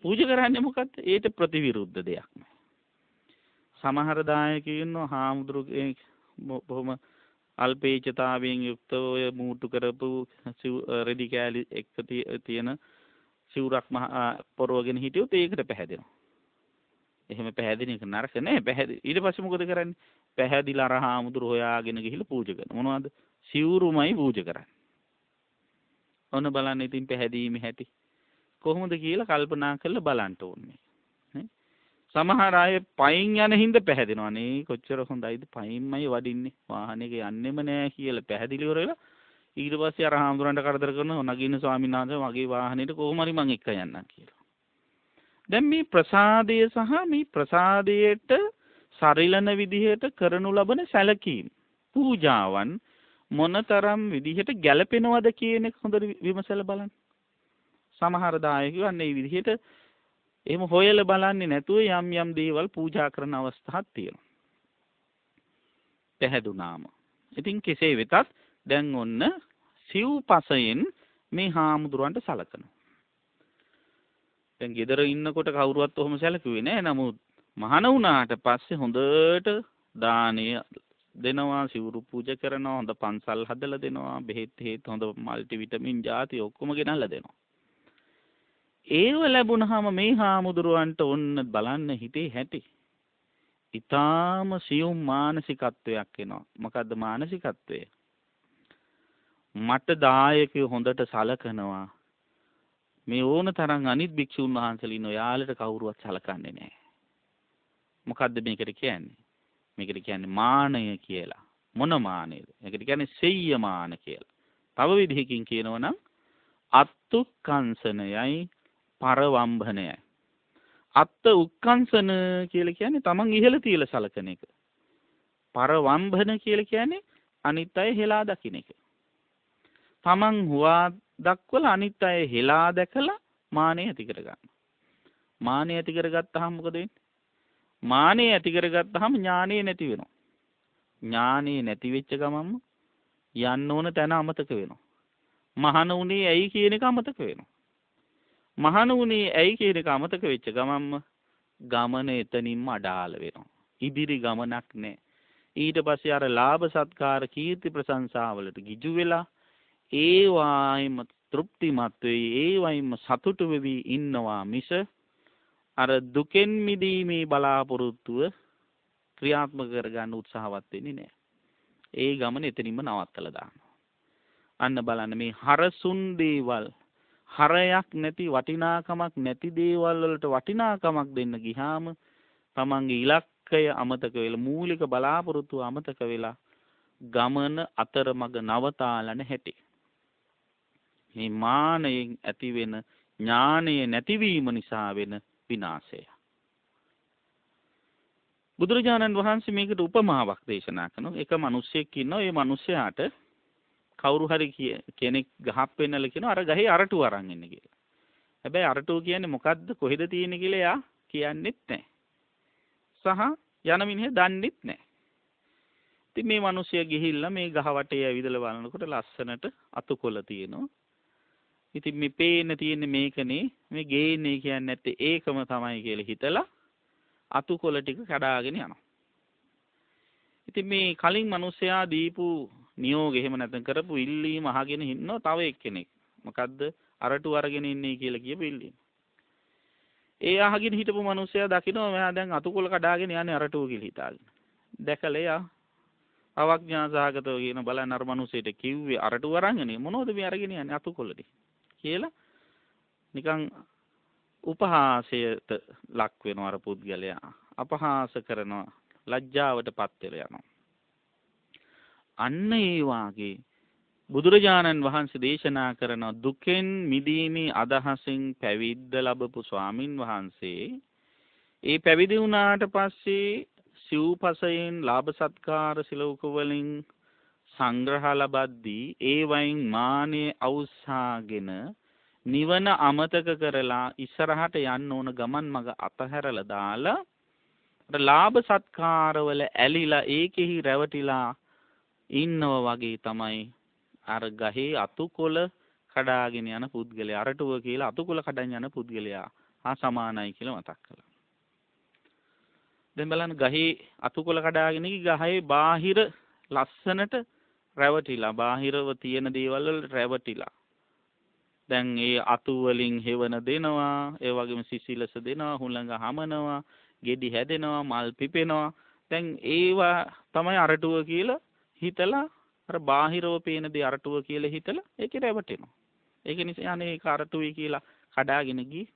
පූජා කරන්නේ මොකද්ද? ඒට ප්‍රතිවිරුද්ධ දෙයක්. සමහර දායකයෝ ඉන්නවා හාමුදුරුවෝ බොහොම අල්පේච්ඡතාවයෙන් යුක්තව ඔය මූටු කරපු රෙදි කෑලි එක්ක තියෙන සිවුරක් පොරවගෙන හිටියොත් ඒකට පැහැදෙනවා. එහෙම පැහැදින එක නරක නෑ. ඊට පස්සේ මොකද කරන්නේ? පැහැදිලා අර හාමුදුරුවෝ හොයාගෙන ගිහිල්ලා පූජා කරනවා. මොනවද? සිවුරුමයි පූජා කරන්නේ. ඔන්න බලන්න ඉතින් පැහැදීමේ හැටි. කොහොමද කියලා කල්පනා කරලා බලන්න ඕනේ. සමහර අය පයින් යන හින්දා පැහැදෙනවා නේ කොච්චර හොඳයිද පයින්මයි වඩින්නේ වාහනයක යන්නෙම නෑ කියලා පැහැදිලි කරලා ඊට පස්සේ අර හාමුදුරන්ට කරදර කරනවා නගින්න ස්වාමීන් වහන්සේ මගේ වාහනේට කොහොම හරි මං එක්ක යන්නම් කියලා. දැන් මේ ප්‍රසාදය සහ මේ ප්‍රසාදයට සරිලන විදිහට කරනු ලබන සැලකීම් පූජාවන් මොනතරම් විදිහට ගැළපෙනවද කියන එක හොඳට විමසලා බලන්න. සමහර දායකයෝ අන්න මේ විදිහට එහෙම හොයලා බලන්නේ නැතුව යම් යම් දේවල් පූජා කරන අවස්ථාවක් තියෙනවා. පැහැදුනාම. ඉතින් කෙසේ වෙතත් දැන් ඔන්න සිව්පසයෙන් මේ හාමුදුරන්ට සලකනවා. දැන් ගෙදර ඉන්නකොට කවුරුවත් ඔහොම සැලකුවේ නෑ. නමුත් මහාන වුණාට පස්සේ හොඳට දානය දෙනවා, සිවුරු පූජා කරනවා, හොඳ පන්සල් හදලා දෙනවා, බෙහෙත් හේත් හොඳ මල්ටි විටමින් ಜಾති ඔක්කොම ගෙනල්ලා දෙනවා. ඒව ලැබුණාම මේ හාමුදුරුවන්ට ඔන්න බලන්න හිතේ හැටි. ඊටාම සියුම් මානසිකත්වයක් එනවා. මොකද්ද මානසිකත්වය? මට දායකයෝ හොඳට සලකනවා. මේ ඕන තරම් අනිත් භික්ෂුන් වහන්සේලා ඉන්න යාළට කවුරුවත් සලකන්නේ නැහැ. මොකද්ද මේකට කියන්නේ? මේකට කියන්නේ මානය කියලා. මොන මානයද? මේකට කියන්නේ සෙය්‍ය මාන කියලා. තව විදිහකින් කියනවනම් අත්තුක්කංශනයයි පරවම්භනයයි. අත්ත උක්කංශන කියලා කියන්නේ තමන් ඉහළ තියලා සලකන එක. පරවම්භන කියලා කියන්නේ අනිත් අය හෙලා දකින්න එක. තමන් හුවා දක්වලා අනිත් අය හෙලා දැකලා මානෙ ඇති කරගන්න. මානෙ ඇති කරගත්තාම මොකද වෙන්නේ? මානෙ ඇති කරගත්තාම ඥානෙ නැති වෙනවා. ඥානෙ නැති වෙච්ච ගමන්ම යන්න ඕන තැන අමතක වෙනවා. මහාන උනේ ඇයි කියන එක අමතක වෙනවා. මහාන උනේ ඇයි කියන එක අමතක වෙච්ච ගමන්ම ගමන එතනින්ම අඩාල වෙනවා. ඉදිරි ගමනක් නැහැ. ඊට පස්සේ අර ලාභ සත්කාර කීර්ති ප්‍රශංසාවලට ගිජු වෙලා ඒ වයිම තෘප්තිමත් වෙයි, ඒ වයිම සතුටු වෙවි ඉන්නවා මිස අර දුකෙන් මිදීමේ බලාපොරොත්තුව ක්‍රියාත්මක කරගන්න උත්සාහවත් වෙන්නේ නැහැ. ඒ ගමන එතනින්ම නවත්තලා දානවා. අන්න බලන්න මේ හරසුන් දේවල්, හරයක් නැති වටිනාකමක් නැති දේවල් වලට වටිනාකමක් දෙන්න ගියාම තමන්ගේ ඉලක්කය අමතක වෙලා, මූලික බලාපොරොත්තුව අමතක වෙලා ගමන අතරමඟ නවතාලන හැටි. මේ මානයෙන් ඇති වෙන ඥානය නැතිවීම නිසා වෙන විනාශය. බුදුරජාණන් වහන්සේ මේකට උපමාවක් දේශනා කරනවා. එක මිනිහෙක් ඉන්නවා. ඒ මිනිහයාට කවුරු හරි කෙනෙක් ගහක් පෙන්නලා කියනවා අර ගහේ අරටුව අරන් ඉන්න කියලා. හැබැයි අරටුව කියන්නේ මොකද්ද, කොහෙද තියෙන්නේ කියලා එයා කියන්නෙත් නැහැ. සහ යන මිනිහ දන්නෙත් නැහැ. ඉතින් මේ මිනිහයා ගිහිල්ලා මේ ගහ වටේ ඇවිදලා බලනකොට ලස්සනට අතුකොළ තියෙනවා. ඉතින් මේ පේන්න තියෙන්නේ මේකනේ, මේ ගේන්නේ කියන්නේ නැත්තේ ඒකම තමයි කියලා හිතලා අතුකොළ ටික කඩාගෙන යනවා. ඉතින් මේ කලින් මිනිහයා දීපු නියෝග එහෙම නැත්නම් කරපු ඉල්ලීම අහගෙන ඉන්නව තව එක්කෙනෙක්. මොකද්ද? අරටු අරගෙන ඉන්නේ කියලා කියපු ඉල්ලීම. ඒ අහගෙන හිටපු මිනිහයා දකිනවා මෙයා දැන් අතුකොළ කඩාගෙන යන්නේ අරටුව කියලා හිතාගෙන. දැකලා එයා අවඥා සහගතව කියන බලන්න අර මිනිහට කිව්වේ අරටුව අරන්ගනේ මොනවද මේ අරගෙන යන්නේ අතුකොළනේ කියලා නිකන් උපහාසයට ලක් වෙනවා අර පුද්ගලයා. අපහාස කරනවා, ලැජ්ජාවටපත් වෙලා යනවා. අන්න ඒ වාගේ බුදුරජාණන් වහන්සේ දේශනා කරන දුකෙන් මිදීමේ අදහසින් පැවිද්ද ලැබපු ස්වාමින් වහන්සේ ඒ පැවිදි වුණාට පස්සේ සිව්පසයෙන් ලාභ සත්කාර සිලෝක වලින් සංග්‍රහ ලබද්දී ඒ වයින් මානෙ අවුස්සාගෙන නිවන අමතක කරලා ඉස්සරහට යන්න ඕන ගමන් මඟ අතහැරලා දාලා අර ලාභ සත්කාර වල ඇලිලා ඒකෙහි රැවටිලා ඉන්නව වගේ තමයි අර ගහේ අතුකොළ කඩාගෙන යන පුද්ගලයා. අරටුව කියලා අතුකොළ කඩන් යන පුද්ගලයා හා සමානයි කියලා මතක් කළා. දැන් බලන්න ගහේ අතුකොළ කඩාගෙන ගහේ බාහිර ලස්සනට රැවටිලා, බාහිරව තියෙන දේවල් වල රැවටිලා. දැන් ඒ අතු වලින් හෙවන දෙනවා, ඒ වගේම සිසිලස දෙනවා, හුළඟ හමනවා, ගෙඩි හැදෙනවා, මල් පිපෙනවා. දැන් ඒවා තමයි අරටුව කියලා හිතලා අර බාහිරව පේන දේ අරටුව කියලා හිතලා ඒකේ රැවටෙනවා. ඒක නිසා අනේ ඒක අරටුවයි කියලා කඩාගෙන ගියේ.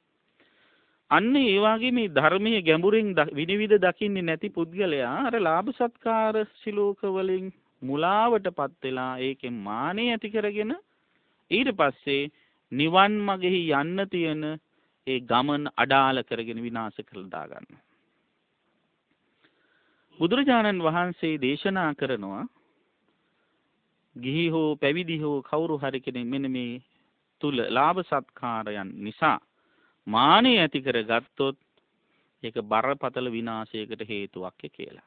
අන්න ඒ වගේ මේ ධර්මයේ ගැඹුරින් විනිවිද දකින්නේ නැති පුද්ගලයා අර ලාභ සත්කාර සිලෝක වලින් මුලාවටපත් වෙලා ඒකෙන් මානෙ ඇති කරගෙන ඊට පස්සේ නිවන් මගෙහි යන්න තියෙන ඒ ගමන අඩාල කරගෙන විනාශ කරලා දාගන්නවා. බුදුරජාණන් වහන්සේ දේශනා කරනවා ගිහි හෝ පැවිදි හෝ කවුරු හරි කෙනෙක් මෙන්න මේ තුල ලාභ සත්කාරයන් නිසා මානෙ ඇති කරගත්තොත් ඒක බරපතල විනාශයකට හේතුවක් කියලා.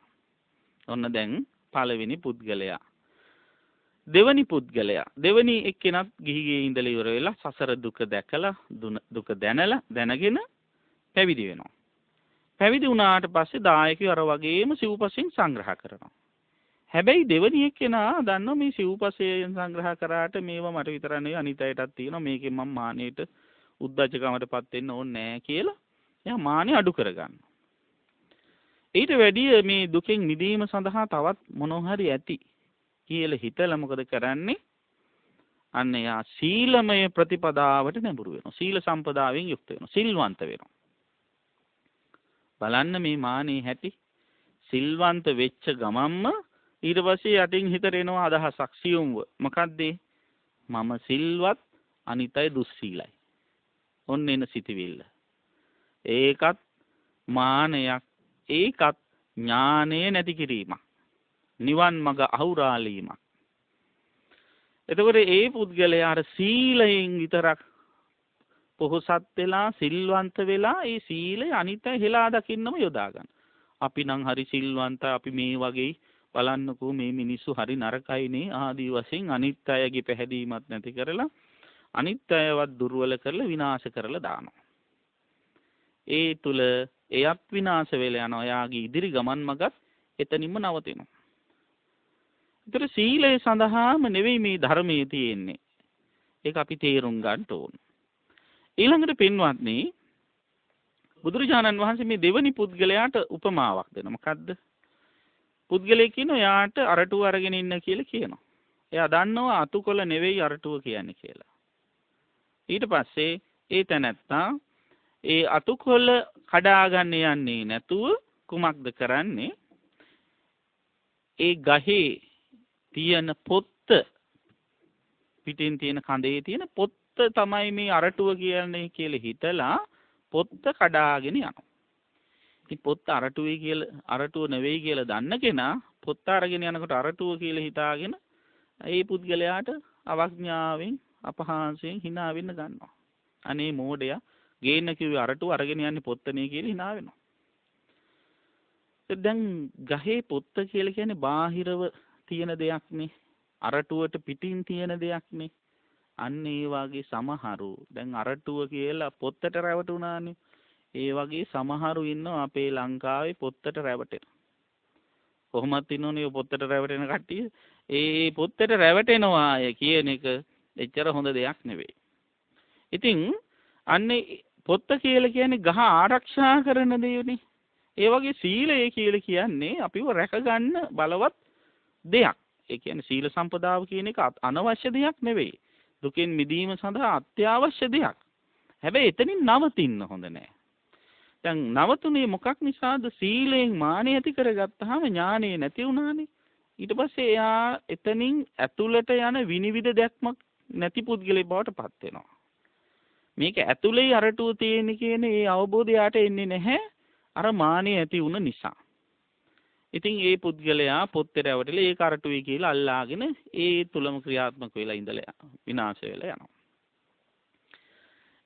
ඔන්න දැන් පළවෙනි පුද්ගලයා. දෙවනි පුද්ගලයා. දෙවනි එක්කෙනත් ගිහිගේ ඉඳලා ඉවර වෙලා සසර දුක දැකලා දුක දැනගෙන පැවිදි වෙනවා. පැවිදි වුණාට පස්සේ දායකයෝ අර වගේම සිව්පසෙන් සංග්‍රහ කරනවා. හැබැයි දෙවෙනි එක්කෙනා දන්නවා මේ සිව්පසයෙන් සංග්‍රහ කරාට මේවා මට විතර නෙවෙයි අනිත් අයටත් තියෙනවා. මේකෙන් මම මානෙට උද්දච්චකමටපත් වෙන්න ඕනේ නැහැ කියලා එයා මානෙ අඩු කරගන්නවා. ඊට වැඩිය මේ දුකෙන් මිදීම සඳහා තවත් මොනවා හරි ඇති කියලා හිතලා මොකද කරන්නේ? අන්න යා සීලමය ප්‍රතිපදාවට නැඹුරු වෙනවා. සීල සම්පදායෙන් යුක්ත වෙනවා. සිල්වන්ත වෙනවා. බලන්න මේ මානේ හැටි. සිල්වන්ත වෙච්ච ගමම්ම ඊට පස්සේ යටින් හිතට එනවා අදහසක් සියුම්ව. මොකද්ද? මම සිල්වත් අනිත් අය දුස්සීලයි. ඔන්න එන සිටිවිල්ල. ඒකත් මානයක්. ඒකත් ඥානය නැති කිරීමක්. නිවන් මඟ අහුරාලීමක්. එතකොට ඒ පුද්ගලයා අර සීලයෙන් විතරක් පොහොසත් වෙලා සිල්වන්ත වෙලා ඒ සීලය අනිත් අය හෙලා දකින්නම යොදා ගන්න. අපි නම් හරි සිල්වන්ත අපි මේ වගේ බලන්නකෝ මේ මිනිස්සු හරි නරකයිනේ ආදී වශයෙන් අනිත් අයගේ පැහැදීමක් නැති කරලා අනිත් අයවත් දුර්වල කරලා විනාශ කරලා දානවා. ඒ තුල එයත් විනාශ වෙලා යනවා. යාගේ ඉදිරි ගමන් මගත් එතනින්ම නවතිනවා. ඒතර සීලය සඳහාම නෙවෙයි මේ ධර්මයේ තියෙන්නේ. ඒක අපි තේරුම් ගන්න ඕන. ඊළඟට පින්වත්නි බුදුරජාණන් වහන්සේ මේ දෙවනි පුද්ගලයාට උපමාවක් දෙනවා. මොකද්ද? පුද්ගලයෙක් ඉන්නවා යාට අරටුව අරගෙන ඉන්න කියලා කියනවා. එයා දන්නවා අතුකොළ නෙවෙයි අරටුව කියන්නේ කියලා. ඊට පස්සේ ඒ තැනැත්තා ඒ අතුකොළ කඩාගන්න යන්නේ නැතුව කුමක්ද කරන්නේ? ඒ ගහේ තියෙන පොත්ත පිටින් තියෙන කඳේ තියෙන පොත්ත තමයි මේ අරටුව කියන්නේ කියලා හිතලා පොත්ත කඩාගෙන යනවා. ඉතින් පොත්ත අරටුවේ කියලා අරටුව නෙවෙයි කියලා දන්න කෙනා පොත්ත අරගෙන යනකොට අරටුව කියලා හිතාගෙන ඒ පුද්ගලයාට අවඥාවෙන් අපහාසයෙන් hina වෙන්න ගන්නවා. අනේ මෝඩයා ගේන්න කිව්වේ අරටුව අරගෙන යන්නේ පොත්තනේ කියලා hina වෙනවා. දැන් ගහේ පොත්ත කියලා කියන්නේ බාහිරව තියෙන දෙයක්නේ. අරටුවට පිටින් තියෙන දෙයක්නේ. අන්න ඒ වගේ සමහරු දැන් අරටුව කියලා පොත්තට රැවටුණානේ. ඒ වගේ සමහරු ඉන්නවා අපේ ලංකාවේ පොත්තට රැවටෙන. කොහොමද ඉන්නෝනේ පොත්තට රැවටෙන කට්ටිය? ඒ පොත්තට රැවටෙනවා කියන එක එච්චර හොඳ දෙයක් නෙවෙයි. ඉතින් අන්නේ පොත්ත කියලා කියන්නේ ගහ ආරක්ෂා කරන දෙයනේ. ඒ වගේ සීලය කියලා කියන්නේ අපිව රැකගන්න බලවත් දෙයක්. ඒ කියන්නේ සීල සම්පදාව කියන එක අනවශ්‍ය දෙයක් නෙවෙයි. දුකෙන් මිදීම සඳහා අත්‍යවශ්‍ය දෙයක්. හැබැයි එතනින් නවතින්න හොඳ නැහැ. දැන් නවතුනේ මොකක් නිසාද? සීලයෙන් මානෙ ඇති කරගත්තාම ඥානෙ නැති වුණානේ. ඊට පස්සේ එයා එතනින් ඇතුළට යන විනිවිද දැක්මක් නැති පුද්ගලෙක් බවට පත් වෙනවා. මේක ඇතුළේ අරටුව තියෙන කියන ඒ අවබෝධයට එන්නේ නැහැ. අර මානෙ ඇති වුණ නිසා. ඉතින් ඒ පුද්ගලයා පොත්තේ රැවටලා ඒ කරටුවේ කියලා අල්ලාගෙන ඒ තුලම ක්‍රියාත්මක වෙලා ඉඳලා විනාශ වෙලා යනවා.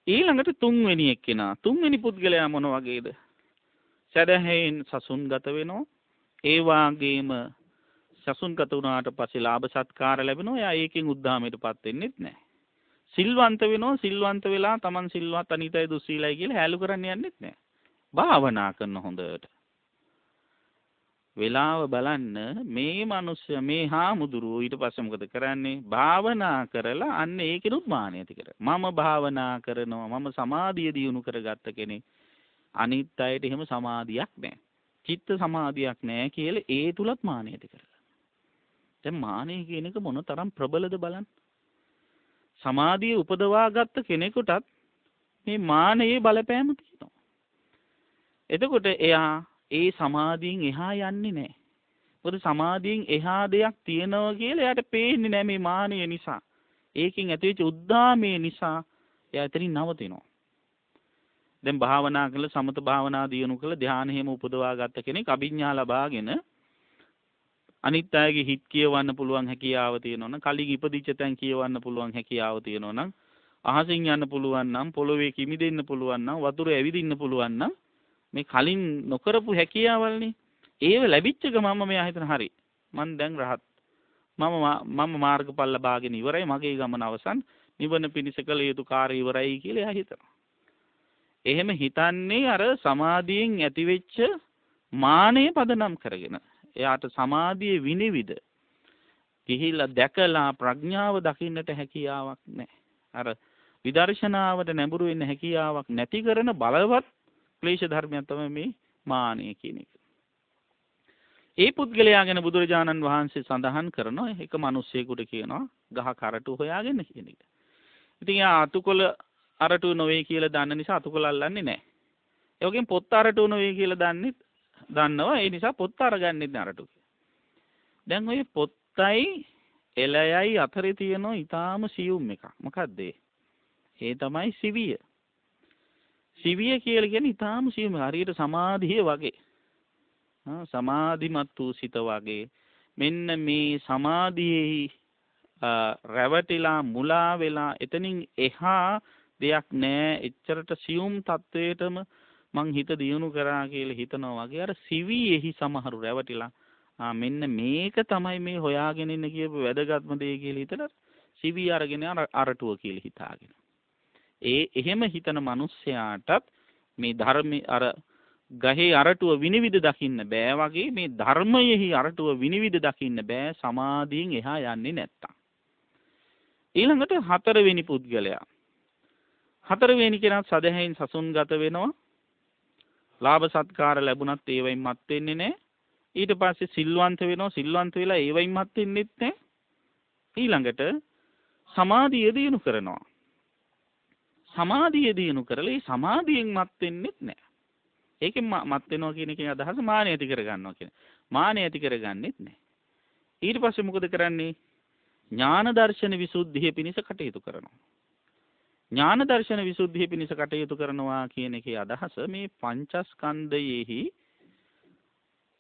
ඊළඟට තුන්වෙනි එක්කෙනා තුන්වෙනි පුද්ගලයා මොන වගේද? සැදැහැයෙන් සසුන්ගත වෙනවා. ඒ වාගේම සසුන්ගත වුණාට පස්සේ ලාභ සත්කාර ලැබෙනවා. එයා ඒකෙන් උද්ධාමයටපත් වෙන්නෙත් නැහැ. සිල්වන්ත වෙනවා. සිල්වන්ත වෙලා Taman සිල්වත් අනිතයි දුස්සීලයි කියලා හැලු කරන්න යන්නෙත් නැහැ. භාවනා කරන හොඳට. වෙලාව බලන්න මේ මිනිස්සු මේ හාමුදුරුවෝ ඊට පස්සේ මොකද කරන්නේ? භාවනා කරලා අන්න ඒකිනුත් මානෙ ඇති කර. මම භාවනා කරනවා. මම සමාධිය දියුණු කරගත්ත කෙනෙක්. අනිත් අයට එහෙම සමාධියක් නැහැ. චිත්ත සමාධියක් නැහැ කියලා ඒ තුලත් මානෙ ඇති කරගන්න. දැන් මානෙ කියන එක මොන තරම් ප්‍රබලද බලන්න. සමාධිය උපදවා ගත්ත කෙනෙකුටත් මේ මානෙයේ බලපෑම තියෙනවා. එතකොට එයා ඒ සමාධියෙන් එහා යන්නේ නැහැ. මොකද සමාධියෙන් එහා දෙයක් තියෙනවා කියලා එයාට පේන්නේ නැහැ මේ මානය නිසා. ඒකෙන් ඇතිවෙච්ච උද්දාමයේ නිසා එයා එතනින් නවතිනවා. දැන් භාවනා කළ සමත භාවනා දියුණු කළ ධ්‍යාන හැම උපදවා ගත්ත කෙනෙක් අභිඥා ලබාගෙන අනිත් අයගේ හිත් කියවන්න පුළුවන් හැකියාව තියෙනවා නම් කලින් ඉපදිච්ච තැන් කියවන්න පුළුවන් හැකියාව තියෙනවා නම් අහසින් යන්න පුළුවන් නම් පොළොවේ කිමිදෙන්න පුළුවන් නම් වතුර ඇවිදින්න පුළුවන් නම් මේ කලින් නොකරපු හැකියාවල්නේ ඒව ලැබිච්ච ගමම මෙයා හිතන හරි මං දැන් රහත් මම මාර්ගඵල ලබාගෙන ඉවරයි මගේ ගමන අවසන් නිවන පිණිස කළ යුතු කාර්ය ඉවරයි කියලා එයා හිතනවා. එහෙම හිතන්නේ අර සමාධියෙන් ඇතිවෙච්ච මානෙ පදනම් කරගෙන. එයාට සමාධියේ විනිවිද ගිහිල්ලා දැකලා ප්‍රඥාව දකින්නට හැකියාවක් නැහැ. අර විදර්ශනාවට නැඹුරු වෙන්න හැකියාවක් නැති කරන බලවත් ක්ලේශ ධර්මයක් තමයි මේ මානෙ කියන එක. ඒ පුද්ගලයා ගැන බුදුරජාණන් වහන්සේ සඳහන් කරනවා එක මිනිස්සෙකුට කියනවා ගහ කරටු හොයාගෙන කියන එක. ඉතින් යා අතුකොළ අරටු නොවේ කියලා දන්න නිසා අතුකොළ අල්ලන්නේ නැහැ. ඒ වගේම පොත් අරටු නොවේ කියලා දන්නවා. ඒ නිසා පොත් අරගන්නේ නැහැ අරටු. දැන් ඔය පොත්තයි එළයයි අතරේ තියෙන ඊටාම සියුම් එකක්. මොකද්ද ඒ? ඒ තමයි සිවිය. සිවිය කියලා කියන්නේ ඊටාම සියුම් හරියට සමාධිය වගේ. සමාධිමත් වූ සිත වගේ. මෙන්න මේ සමාධියේ රැවටිලා මුලා වෙලා එතනින් එහා දෙයක් නැහැ. එච්චරට සියුම් තත්වයටම මං හිත දියුණු කරා කියලා හිතනවා වගේ අර සිවියෙහි සමහරු රැවටිලා මෙන්න මේක තමයි මේ හොයාගෙන ඉන්න කියපු වැදගත්ම දේ කියලා හිතලා සිවිය අරගෙන අරටුව කියලා හිතාගෙන. එහෙම හිතන මිනිස්සයාටත් මේ ධර්මයේ අර ගහේ අරටුව විනිවිද දකින්න බෑ වගේ මේ ධර්මයෙහි අරටුව විනිවිද දකින්න බෑ සමාධියෙන් එහා යන්නේ නැත්තම්. ඊළඟට හතරවෙනි පුද්ගලයා. හතරවෙනි කෙනාත් සදහැයින් සසුන්ගත වෙනවා. ලාභ සත්කාර ලැබුණත් ඒවයින් මත් වෙන්නේ නැහැ. ඊට පස්සේ සිල්වන්ත වෙනවා. සිල්වන්ත වෙලා ඒවයින් මත් වෙන්නෙත් නැහැ. ඊළඟට සමාධිය දිනු කරනවා. සමාධිය දිනු කරලා ඒ සමාධියෙන් මත් වෙන්නෙත් නැහැ. ඒකෙන් මත් වෙනවා කියන එකේ අදහස මානෙ ඇති කර ගන්නවා කියන. මානෙ ඇති කරගන්නෙත් නැහැ. ඊට පස්සේ මොකද කරන්නේ? ඥාන දර්ශන විසුද්ධිය පිණිස කටයුතු කරනවා. ඥාන දර්ශන විසුද්ධිය පිණිස කටයුතු කරනවා කියන එකේ අදහස මේ පංචස්කන්ධයෙහි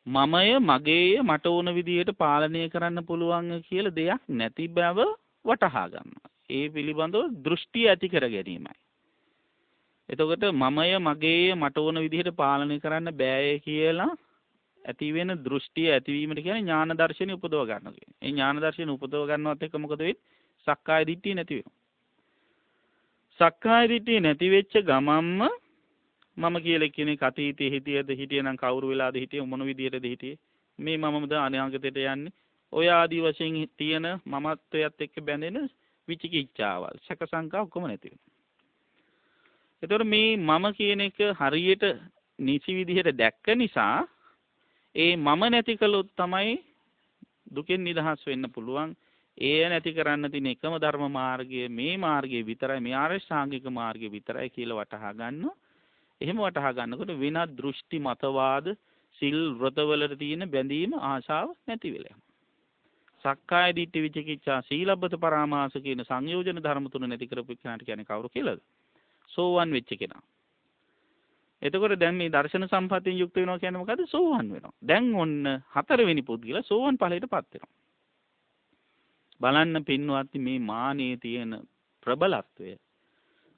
මමය මගේය මට ඕන විදිහට පාලනය කරන්න පුළුවන් කියලා දෙයක් නැති බව වටහා ගන්නවා. ඒ පිළිබඳව දෘෂ්ටි ඇති කර ගැනීමයි. එතකොට මමය මගේය මට ඕන විදිහට පාලනය කරන්න බෑ කියලා ඇති වෙන දෘෂ්ටිය ඇතිවීමට කියන්නේ ඥාන දර්ශනය උපදව ගන්නවා කියන්නේ. ඒ ඥාන දර්ශනය උපදව ගන්නවත් එක්ක මොකද වෙන්නේ? සක්කාය දිට්ඨිය නැති වෙනවා. සක්කාය දිට්ඨිය නැති වෙච්ච ගමම්ම මම කියලා කෙනෙක් අතීතයේ හිටියනම් කවුරු වෙලාද හිටියේ මොන විදියටද හිටියේ මේ මමද අනාගතයට යන්නේ ඔය ආදි වශයෙන් තියෙන මමත්වයට එක්ක බැඳෙන විචිකිච්ඡාවල් සැක සංකා ඔක්කොම නැති වෙනවා. ඒතකොට මේ මම කියන එක හරියට නිසි විදිහට දැක්ක නිසා ඒ මම නැති කළොත් තමයි දුකෙන් නිදහස් වෙන්න පුළුවන්. ඒ නැති කරන්න තියෙන එකම ධර්ම මාර්ගය මේ මාර්ගය විතරයි මේ ආරෂ්ඨාංගික මාර්ගය විතරයි කියලා වටහා ගන්නවා. එහෙම වටහා ගන්නකොට වෙනත් දෘෂ්ටි මතවාද සිල් වෘතවලට තියෙන බැඳීම ආශාව නැති වෙලා යනවා. සක්කාය දිට්ඨි විචිකිච්ඡා සීලබ්බත පරාමාස කියන සංයෝජන ධර්ම තුන නැති කරපු කෙනාට කියන්නේ කවුරු කියලාද? සෝවන් වෙච්ච කෙනා. එතකොට දැන් මේ දර්ශන සම්පත්තියෙන් යුක්ත වෙනවා කියන්නේ මොකද්ද? සෝවන් වෙනවා. දැන් ඔන්න හතරවෙනි පුද්ගලයා සෝවන් ඵලයටපත් වෙනවා. බලන්න පින්වත්නි මේ මානයේ තියෙන ප්‍රබලත්වය.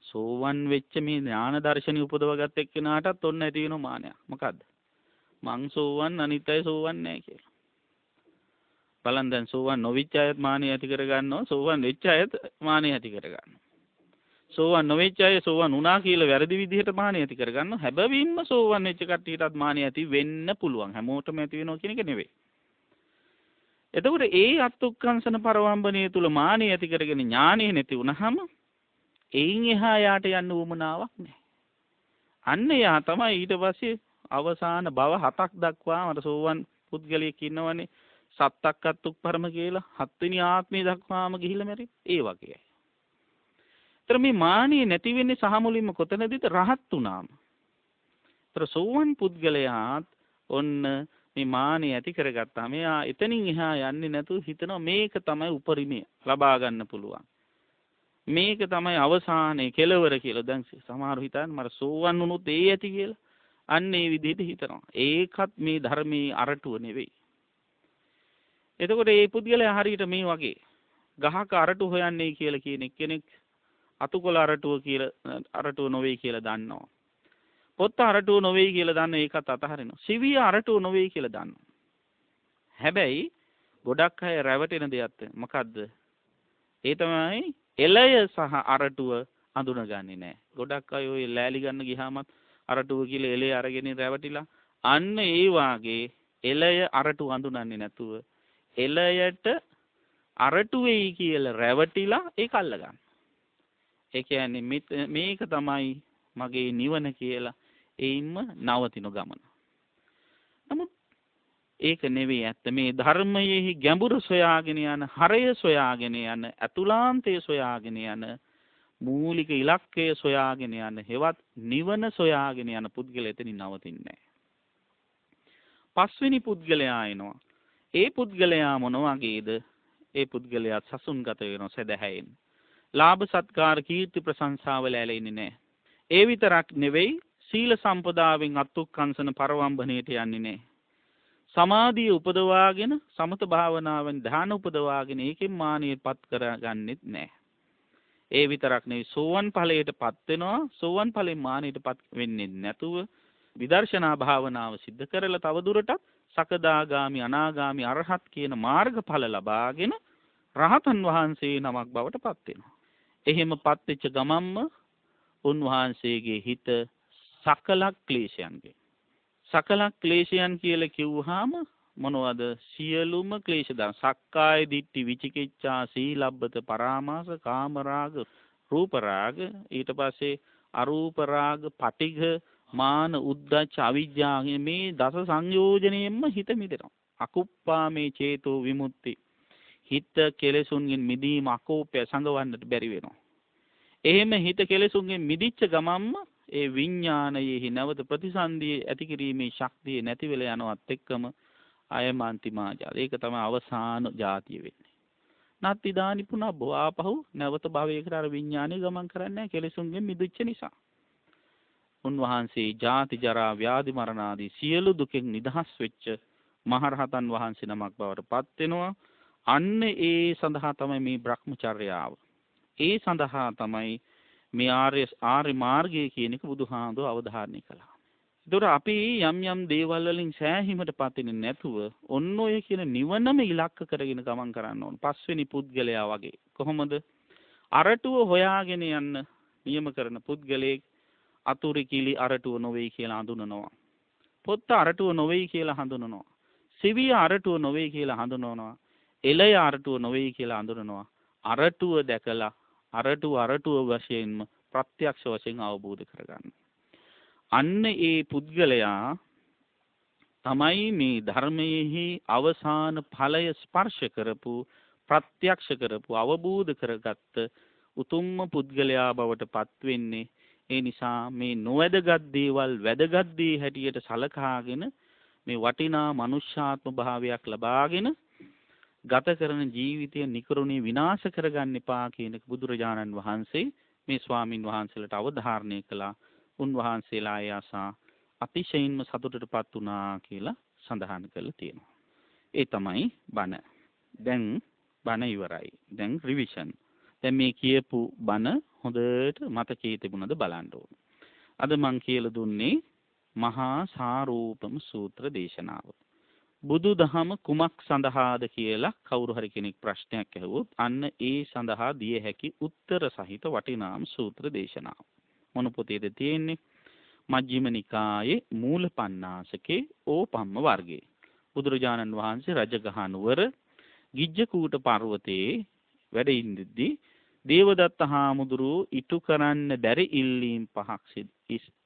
සෝවන් වෙච්ච මේ ඥාන දර්ශනි උපදවගත් එක්කෙනාටත් ඔන්න ඇති වෙන මානයක්. මොකද්ද? මං සෝවන් අනිත් අය සෝවන් නැහැ කියලා. බලන්න දැන් සෝවන් නොවිච්ච අයත් මානෙ ඇති කර ගන්නවා. සෝවන් වෙච්ච අයත් මානෙ ඇති කර ගන්නවා. සෝවන් නොවෙච්ච අය සෝවන් වුණා කියලා වැරදි විදිහට මානෙ ඇති කර ගන්නවා. හැබැයින්ම සෝවන් වෙච්ච කට්ටියටත් මානෙ ඇති වෙන්න පුළුවන්. හැමෝටම ඇති වෙනවා කියන එක නෙවෙයි. එතකොට ඒ අත්ුක්කංශන පරවම්බණය තුල මානෙ ඇති කරගෙන ඥානෙ නැති වුණාම එයින් එහා යාට යන්න උවමනාවක් නැහැ. අන්න යා තමයි ඊට පස්සේ අවසාන භව 7ක් දක්වා මට සෝවන් පුද්ගලයෙක් ඉන්නවනේ සත්තක්කත්තුක් පරම කියලා 7 වෙනි ආත්මය දක්වාම ගිහිල්ලා මැරෙන්නේ. ඒ වගේයි. ඒතර මේ මානිය නැති වෙන්නේ සහ මුලින්ම කොතනදීද? රහත් වුණාම. ඒතර සෝවන් පුද්ගලයාත් ඔන්න මේ මානිය ඇති කරගත්තා. මෙයා එතනින් එහා යන්නේ නැතුව හිතනවා මේක තමයි උපරිමය ලබා ගන්න පුළුවන්. මේක තමයි අවසානයේ කෙලවර කියලා. දැන් සමහරව හිතන්නේ මට සෝවන් වුණොත් ඒ ඇති කියලා. අන්න ඒ විදිහට හිතනවා. ඒකත් මේ ධර්මයේ අරටුව නෙවෙයි. එතකොට මේ පුද්ගලයා හරියට මේ වගේ ගහක අරටු හොයන්නේ කියලා කියන කෙනෙක් අතුකොළ අරටුව කියලා අරටුව නොවේ කියලා දන්නවා. පොත් අරටුව නොවේ කියලා දන්න ඒකත් අතහරිනවා. සිවිය අරටුව නොවේ කියලා දන්නවා. හැබැයි ගොඩක් අය රැවටෙන දෙයක් මොකද්ද? ඒ තමයි එළය සහ අරටුව අඳුනගන්නේ නැහැ. ගොඩක් අය ඔය ලෑලි ගන්න ගියාමත් අරටුව කියලා එලේ අරගෙන රැවටිලා අන්න ඒ වාගේ එලය අරටුව අඳුනන්නේ නැතුව එලයට අරටු වෙයි කියලා රැවටිලා ඒක අල්ල ගන්න. ඒ කියන්නේ මේක තමයි මගේ නිවන කියලා ඒින්ම නවතින ගමන. නමුත් ඒක නෙවෙයි ඇත්ත. මේ ධර්මයේ ගැඹුරු සොයාගෙන යන, හරය සොයාගෙන යන, අතුලාන්තය සොයාගෙන යන, මූලික ඉලක්කය සොයාගෙන යන, හෙවත් නිවන සොයාගෙන යන පුද්ගලයා එතනින් නවතින්නේ නැහැ. පස්වෙනි පුද්ගලයා එනවා. ඒ පුද්ගලයා මොන වගේද? ඒ පුද්ගලයා සසුන්ගත වෙනවා සදහැයෙන්. ලාභ සත්කාර කීර්ති ප්‍රශංසාවල ඇලෙන්නේ නැහැ. ඒ විතරක් නෙවෙයි සීල සම්පදාවෙන් අත්ුක්කංශන පරවම්බණයට යන්නේ නැහැ. සමාධිය උපදවාගෙන සමත භාවනාවෙන් ධ්‍යාන උපදවාගෙන ඒකෙන් මානියපත් කරගන්නෙත් නැහැ. ඒ විතරක් නෙවෙයි සෝවන් ඵලයටපත් වෙනවා. සෝවන් ඵලෙන් මානියටපත් වෙන්නේ නැතුව විදර්ශනා භාවනාව සිද්ධ කරලා තව දුරටත් සකදාගාමි අනාගාමි අරහත් කියන මාර්ගඵල ලබාගෙන රහතන් වහන්සේ නමක් බවට පත් වෙනවා. එහෙමපත් වෙච්ච ගමම්ම උන්වහන්සේගේ හිත සකල ක්ලේශයන් කියලා කිව්වහම මොනවද? සියලුම ක්ලේශ ධර්ම. සක්කාය දිට්ඨි, විචිකිච්ඡා, සීලබ්බත, පරාමාස, කාමරාග, රූපරාග, ඊට පස්සේ අරූප රාග, පටිඝ, මාන, උද්ධච්ච, අවිජ්ජා මේ දස සංයෝජනයෙන්ම හිත මිදෙනවා. අකුප්පා මේ චේතෝ විමුක්ති. හිත කෙලෙසුන්ගෙන් මිදීම අකෝපය සංගවන්නට බැරි වෙනවා. එහෙම හිත කෙලෙසුන්ගෙන් මිදිච්ච ගමම්ම ඒ විඥානයේ නැවත ප්‍රතිසන්දියේ ඇති කිරීමේ ශක්තිය නැති වෙලා යනවත් එක්කම අයමන්තිමාජා. ඒක තමයි අවසාන જાතිය වෙන්නේ. නැත්ති දානි පුනබ්බෝ ආපහු නැවත භවයකට අර විඥානය ගමන් කරන්නේ නැහැ කෙලෙසුන්ගෙන් මිදිච්ච නිසා. උන්වහන්සේ ජාති ජරා ව්‍යාධි මරණ ආදී සියලු දුකෙන් නිදහස් වෙච්ච මහරහතන් වහන්සේ නමක් බවට පත් වෙනවා. අන්න ඒ සඳහා තමයි මේ බ්‍රහ්මචර්යාව. ඒ සඳහා තමයි මේ ආර්ය මාර්ගය කියන එක බුදුහාමුදුරුවෝ අවධාරණය කළා. ඒතර අපි යම් යම් දේවල් වලින් සෑහීමටපත් වෙන්නේ නැතුව ඔන්න ඔය කියන නිවනම ඉලක්ක කරගෙන ගමන් කරන්න ඕන. පස්වෙනි පුද්ගලයා වගේ. කොහොමද? අරටුව හොයාගෙන යන්න නියම කරන පුද්ගලයෙක් අතුරු කිලි අරටුව නොවේ කියලා හඳුනනවා. පොත්ත අරටුව නොවේ කියලා හඳුනනවා. සිවිය අරටුව නොවේ කියලා හඳුනනවා. එළය අරටුව නොවේ කියලා හඳුනනවා. අරටුව දැකලා අරටුව වශයෙන්ම ප්‍රත්‍යක්ෂ වශයෙන් අවබෝධ කරගන්න. අන්න ඒ පුද්ගලයා තමයි මේ ධර්මයේහි අවසාන ඵලය ස්පර්ශ කරපු, ප්‍රත්‍යක්ෂ කරපු, අවබෝධ කරගත්ත උතුම්ම පුද්ගලයා බවට පත් වෙන්නේ. ඒ නිසා මේ නොවැදගත් දේවල් වැදගත් දේ හැටියට සලකාගෙන මේ වටිනා මනුෂ්‍යාත්ම භාවයක් ලබාගෙන ගත කරන ජීවිතය නිකරුණේ විනාශ කරගන්න එපා කියන බුදුරජාණන් වහන්සේ මේ ස්වාමින් වහන්සේලාට අවධාරණය කළා. උන්වහන්සේලා ආසා අතිශයින්ම සතුටටපත් වුණා කියලා සඳහන් කරලා තියෙනවා. ඒ තමයි බණ. දැන් බණ ඉවරයි. දැන් රිවිෂන්. දැන් මේ කියපු බණ හොඳට මතකයේ තිබුණද බලන්න ඕන. අද මං කියලා දුන්නේ මහා සාරූපම සූත්‍ර දේශනාව. බුදුදහම කුමක් සඳහාද කියලා කවුරු හරි කෙනෙක් ප්‍රශ්නයක් අහුවොත් අන්න ඒ සඳහා දිය හැකි උත්තර සහිත වටිනාම සූත්‍ර දේශනාව. මොන පොතේද තියෙන්නේ? මජ්ක්‍ධිම නිකායේ මූලපණ්ණාසකේ ඕපම්ම වර්ගයේ. බුදුරජාණන් වහන්සේ රජගහ නුවර ගිජ්ජකූට පර්වතයේ වැඩ ඉඳිද්දී දේවදත්ත හාමුදුරුවෝ ඉටු කරන්න බැරි ඉල්ලීම් පහක්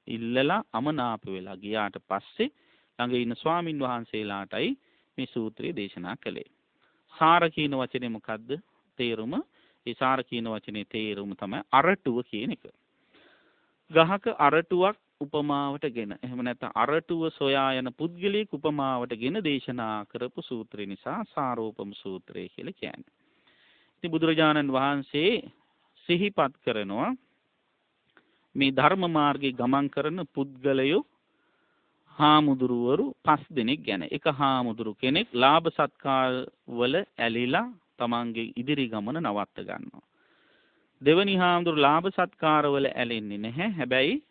ඉල්ලලා අමනාප වෙලා ගියාට පස්සේ ළඟ ඉන්න ස්වාමින් වහන්සේලාටයි මේ සූත්‍රය දේශනා කළේ. සාර කියන වචනේ මොකද්ද? තේරුම. ඒ සාර කියන වචනේ තේරුම තමයි අරටුව කියන එක. ගහක අරටුවක් උපමාවටගෙන එහෙම නැත්නම් අරටුව සොයා යන පුද්ගලයෙක් උපමාවටගෙන දේශනා කරපු සූත්‍රය නිසා සාරෝපම සූත්‍රය කියලා කියන්නේ. ඉතින් බුදුරජාණන් වහන්සේ සිහිපත් කරනවා මේ ධර්ම මාර්ගයේ ගමන් කරන පුද්ගලයෝ හාමුදුරුවරු 5 දෙනෙක් ගැන. එක හාමුදුරු කෙනෙක් ලාභ සත්කාර වල ඇලිලා තමන්ගේ ඉදිරි ගමන නවත්ත ගන්නවා. දෙවනි හාමුදුරු ලාභ සත්කාර වල ඇලෙන්නේ නැහැ. හැබැයි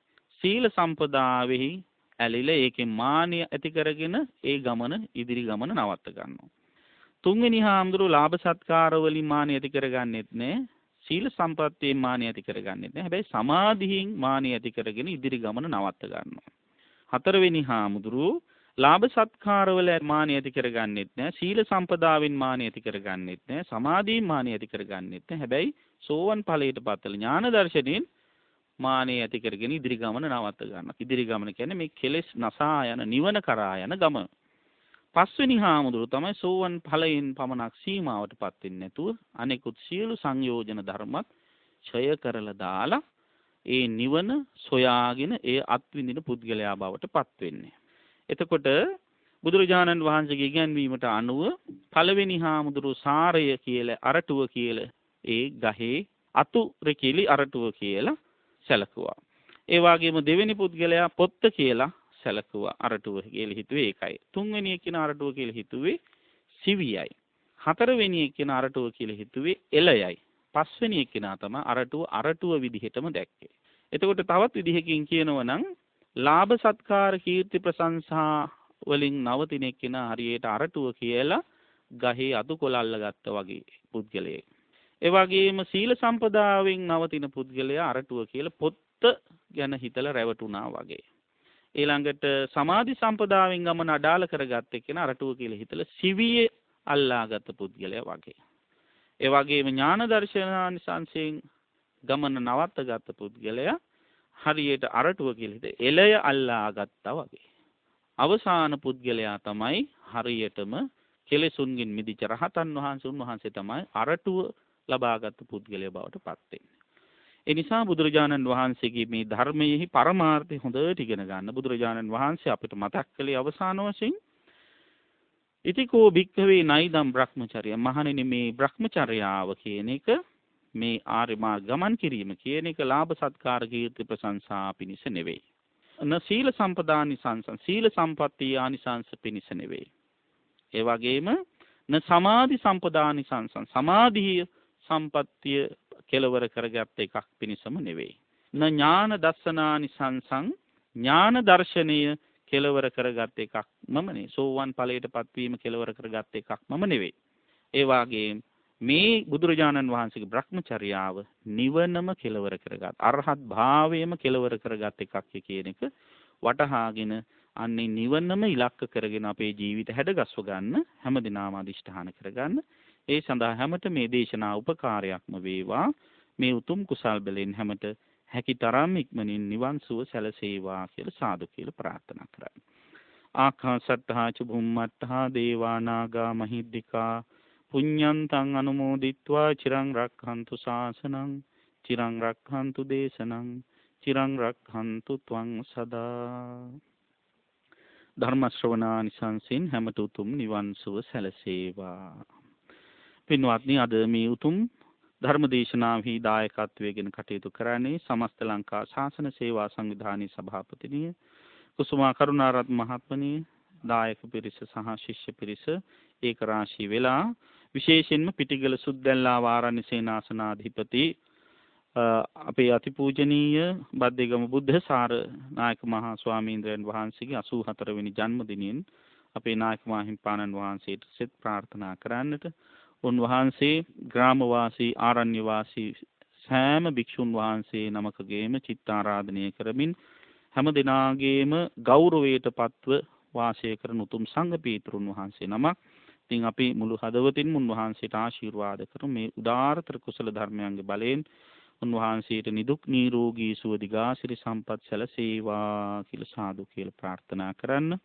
සීල සම්පදාවෙහි ඇලිලා ඒකේ මානිය ඇති කරගෙන ඒ ගමන ඉදිරි ගමන නවත්ත ගන්නවා. තුන්වෙනි හාමුදුරු ලාභ සත්කාර වලින් මානිය ඇති කරගන්නෙත් නැහැ. සීල සම්පත්තියෙන් මානිය ඇති කරගන්නෙත් නැහැ. හැබැයි සමාධියෙන් මානිය ඇති කරගෙන ඉදිරි ගමන නවත්ත ගන්නවා. හතරවෙනි හාමුදුරුවෝ ලාභ සත්කාරවල මානිය ඇති කරගන්නෙත් නැහැ. සීල සම්පදාවෙන් මානිය ඇති කරගන්නෙත් නැහැ. සමාධියෙන් මානිය ඇති කරගන්නෙත් නැහැ. හැබැයි සෝවන් ඵලයට පත්වල ඥාන දර්ශනයෙන් මානිය ඇති කරගෙන ඉදිරි ගමන නවත්ත ගන්නවා. ඉදිරි ගමන කියන්නේ මේ කෙලෙස් නසා යන නිවන කරා යන ගමන. පස්වෙනි හාමුදුරුවෝ තමයි සෝවන් ඵලයෙන් පමණක් සීමාවටපත් වෙන්නේ නැතුව අනෙකුත් සියලු සංයෝජන ධර්මත් ඡය කරලා දාලා ඒ නිවන සොයාගෙන ඒ අත්විඳින පුද්ගලයා බවට පත් වෙන්නේ. එතකොට බුදුරජාණන් වහන්සේගේ ඉගැන්වීමට අනුව පළවෙනි හාමුදුරුවෝ සාරය කියලා අරටුව කියලා ඒ ගහේ අතුරුකිලි අරටුව කියලා සැලකුවා. ඒ වගේම දෙවෙනි පුද්ගලයා පොත්ත කියලා සැලකුවා අරටුව කියලා හිතුවේ ඒකයි. තුන්වෙනි එක්කෙන අරටුව කියලා හිතුවේ සිවියයි. හතරවෙනි එක්කෙන අරටුව කියලා හිතුවේ එළයයි. පස්වෙනි එක්කෙනා තමයි අරටුව විදිහටම දැක්කේ. එතකොට තවත් විදිහකින් කියනවා නම් ලාභ සත්කාර කීර්ති ප්‍රශංසා වලින් නවතින එක්කෙනා හරියට අරටුව කියලා ගහේ අතුකොළ අල්ලගත්තා වගේ පුද්ගලයෙක්. ඒ වගේම සීල සම්පදාවෙන් නවතින පුද්ගලයා අරටුව කියලා පොත්ත ගැන හිතලා රැවටුණා වගේ. ඊළඟට සමාධි සම්පදාවෙන් ගමන අඩාල කරගත්ත එක්කෙනා අරටුව කියලා හිතලා සිවියේ අල්ලාගත් පුද්ගලයා වගේ. ඒ වගේම ඥාන දර්ශනානිසංසයෙන් ගමන නවත්තගත් පුද්ගලයා හරියට අරටුව කියලා හිත එළය අල්ලාගත්තා වගේ. අවසාන පුද්ගලයා තමයි හරියටම කෙලෙසුන්ගෙන් මිදිච්ච රහතන් වහන්සේ තමයි අරටුව ලබාගත් පුද්ගලයා බවට පත් වෙන්නේ. ඒ නිසා බුදුරජාණන් වහන්සේගේ මේ ධර්මයේහි පරමාර්ථය හොඳට ඉගෙන ගන්න. බුදුරජාණන් වහන්සේ අපිට මතක් කළේ අවසාන වශයෙන් ඉතිකෝ භික්ඛවේ නයිදම් බ්‍රහ්මචර්ය. මහණෙනි මේ බ්‍රහ්මචර්යාව කියන එක මේ ආර්ය මාර්ග ගමන් කිරීම කියන එක ලාභ සත්කාර කීර්ති ප්‍රශංසා පිණිස නෙවෙයි. න සීල සම්පදානිසංසං සීල සම්පත්තිය ආනිසංස පිණිස නෙවෙයි. ඒ වගේම න සමාධි සම්පදානිසංසං සමාධිය සම්පත්තිය කෙලවර කරගත් එකක් පිණිසම නෙවෙයි. න ඥාන දස්සනානිසංසං ඥාන දර්ශනය කෙලවර කරගත් එකක් මම නේ. සෝවන් ඵලයටපත් වීම කෙලවර කරගත් එකක් මම නෙවෙයි. ඒ වගේම මේ බුදුරජාණන් වහන්සේගේ බ්‍රහ්මචර්යාව නිවනම කෙලවර කරගත් අරහත් භාවයම කෙලවර කරගත් එකක් කියන එක වටහාගෙන අන්නේ නිවනම ඉලක්ක කරගෙන අපේ ජීවිත හැඩගස්ව ගන්න හැමදිනම අදිෂ්ඨාන කරගන්න. ඒ සඳහා හැමත මේ දේශනා උපකාරයක්ම වේවා. මේ උතුම් කුසල් බලෙන් හැමත හැකි තරම් ඉක්මනින් නිවන් සුව සැලසේවා කියලා සාදු කියලා ප්‍රාර්ථනා කරන්නේ. ආකාසට්ඨා ච බුම්මට්ඨා දේවා නාග මහිද්దికා පුඤ්ඤන්තං අනුමෝදිත්වා චිරං රක්ඛන්තු ශාසනං චිරං රක්ඛන්තු දේශනං චිරං රක්ඛන්තු ත්වං සදා. ධර්ම ශ්‍රවණානිසංසින් හැමත උතුම් නිවන් සුව සැලසේවා. පින්වත්නි, අද මේ උතුම් ධර්ම දේශනාවෙහි දායකත්වයෙන් කටයුතු කරන්නේ සමස්ත ලංකා ශාසන සේවා සංවිධානයේ සභාපතිනිය කුසුමා කරුණාරත්න මහත්මණිය, දායක පිරිස සහ ශිෂ්‍ය පිරිස ඒක රාශී වෙලා විශේෂයෙන්ම පිටිගල සුද්දැල්ලා වාරණ්‍ය සේනාසනාධිපති අපේ අතිපූජනීය බද්දේගම බුද්ධසාර නායක මහා ස්වාමීන්ද්‍රයන් වහන්සේගේ 84 වෙනි ජන්මදිනයෙන් අපේ නායක මාහිම්පාණන් වහන්සේට සෙත් ප්‍රාර්ථනා කරන්නට, උන්වහන්සේ ග්‍රාමවාසී ආරණ්‍යවාසී සෑම භික්ෂුන් වහන්සේ නමකගේම චිත්තාරාධනය කරමින් හැම දිනාගේම ගෞරවයට පත්ව වාසය කරන උතුම් සංඝ පීතෘන් වහන්සේ නමක්. ඉතින් අපි මුළු හදවතින්ම උන්වහන්සේට ආශිර්වාද කරමු. මේ උදාාරතර කුසල ධර්මයන්ගේ බලයෙන් උන්වහන්සේට නිදුක් නිරෝගී සුව දිගාසිරි සම්පත් සැලසේවා කියලා සාදු කියලා ප්‍රාර්ථනා කරන්න.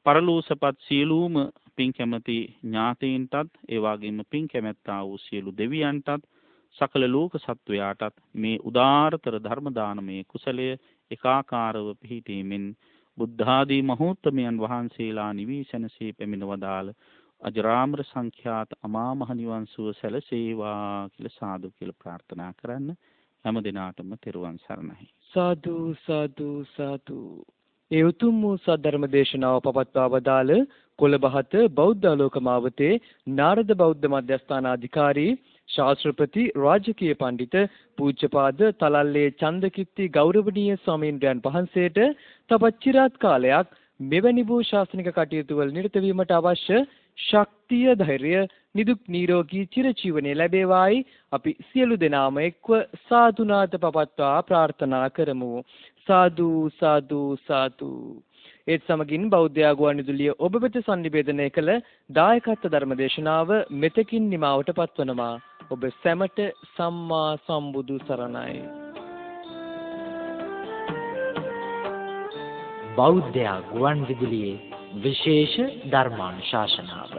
පරලෝසපත් සියලුම පින් කැමැති ඥාතීන්ටත් ඒ වගේම පින් කැමැත්තා වූ සියලු දෙවියන්ටත් සකල ලෝක සත්වයාටත් මේ උදාාරතර ධර්ම දානමේ කුසලය ඒකාකාරව පිහිටීමෙන් බුද්ධාදී මහෝත්තමයන් වහන්සේලා නිවිසනසේ පැමිණ වදාළ අජරාමර සංඛ්‍යාත අමා මහ නිවන් සුව සැලසේවා කියලා සාදු කියලා ප්‍රාර්ථනා කරන්න. හැම දිනාටම තෙරුවන් සරණයි.
සාදු සාදු සාදු. ඒ උතුම් වූ සද්ධර්ම දේශනාව පවත්වා වදාළ කොළඹහත බෞද්ධ ආලෝකමාවතේ නාරද බෞද්ධ මධ්‍යස්ථානාධිකාරී ශාස්ත්‍රපති රාජකීය පඬිත පූජ්‍යපාද තලල්ලේ චන්දකිත්ති ගෞරවනීය ස්වාමීන්ද්‍රයන් වහන්සේට තවත් চিරාත් කාලයක් මෙවැනි වූ ශාස්ත්‍රීය කටයුතු වල නිරත වීමට අවශ්‍ය ශක්තිය ධෛර්යය නිදුක් නිරෝගී චිරජීවනයේ ලැබේවායි අපි සියලු දෙනාම එක්ව සාදුනාද පවත්වා ප්‍රාර්ථනා කරමු. සාදු සාදු සාදු. ඒත් සමගින් බෞද්ධ ආගුවන්විදුලිය ඔබ වෙත සංනිවේදනය කළ දායකත්ව ධර්මදේශනාව මෙතකින් නිමාවට පත්වනවා. ඔබ සැමට සම්මා සම්බුදු සරණයි.
බෞද්ධ ගුවන් විදුලියේ විශේෂ ධර්මානුශාසනාව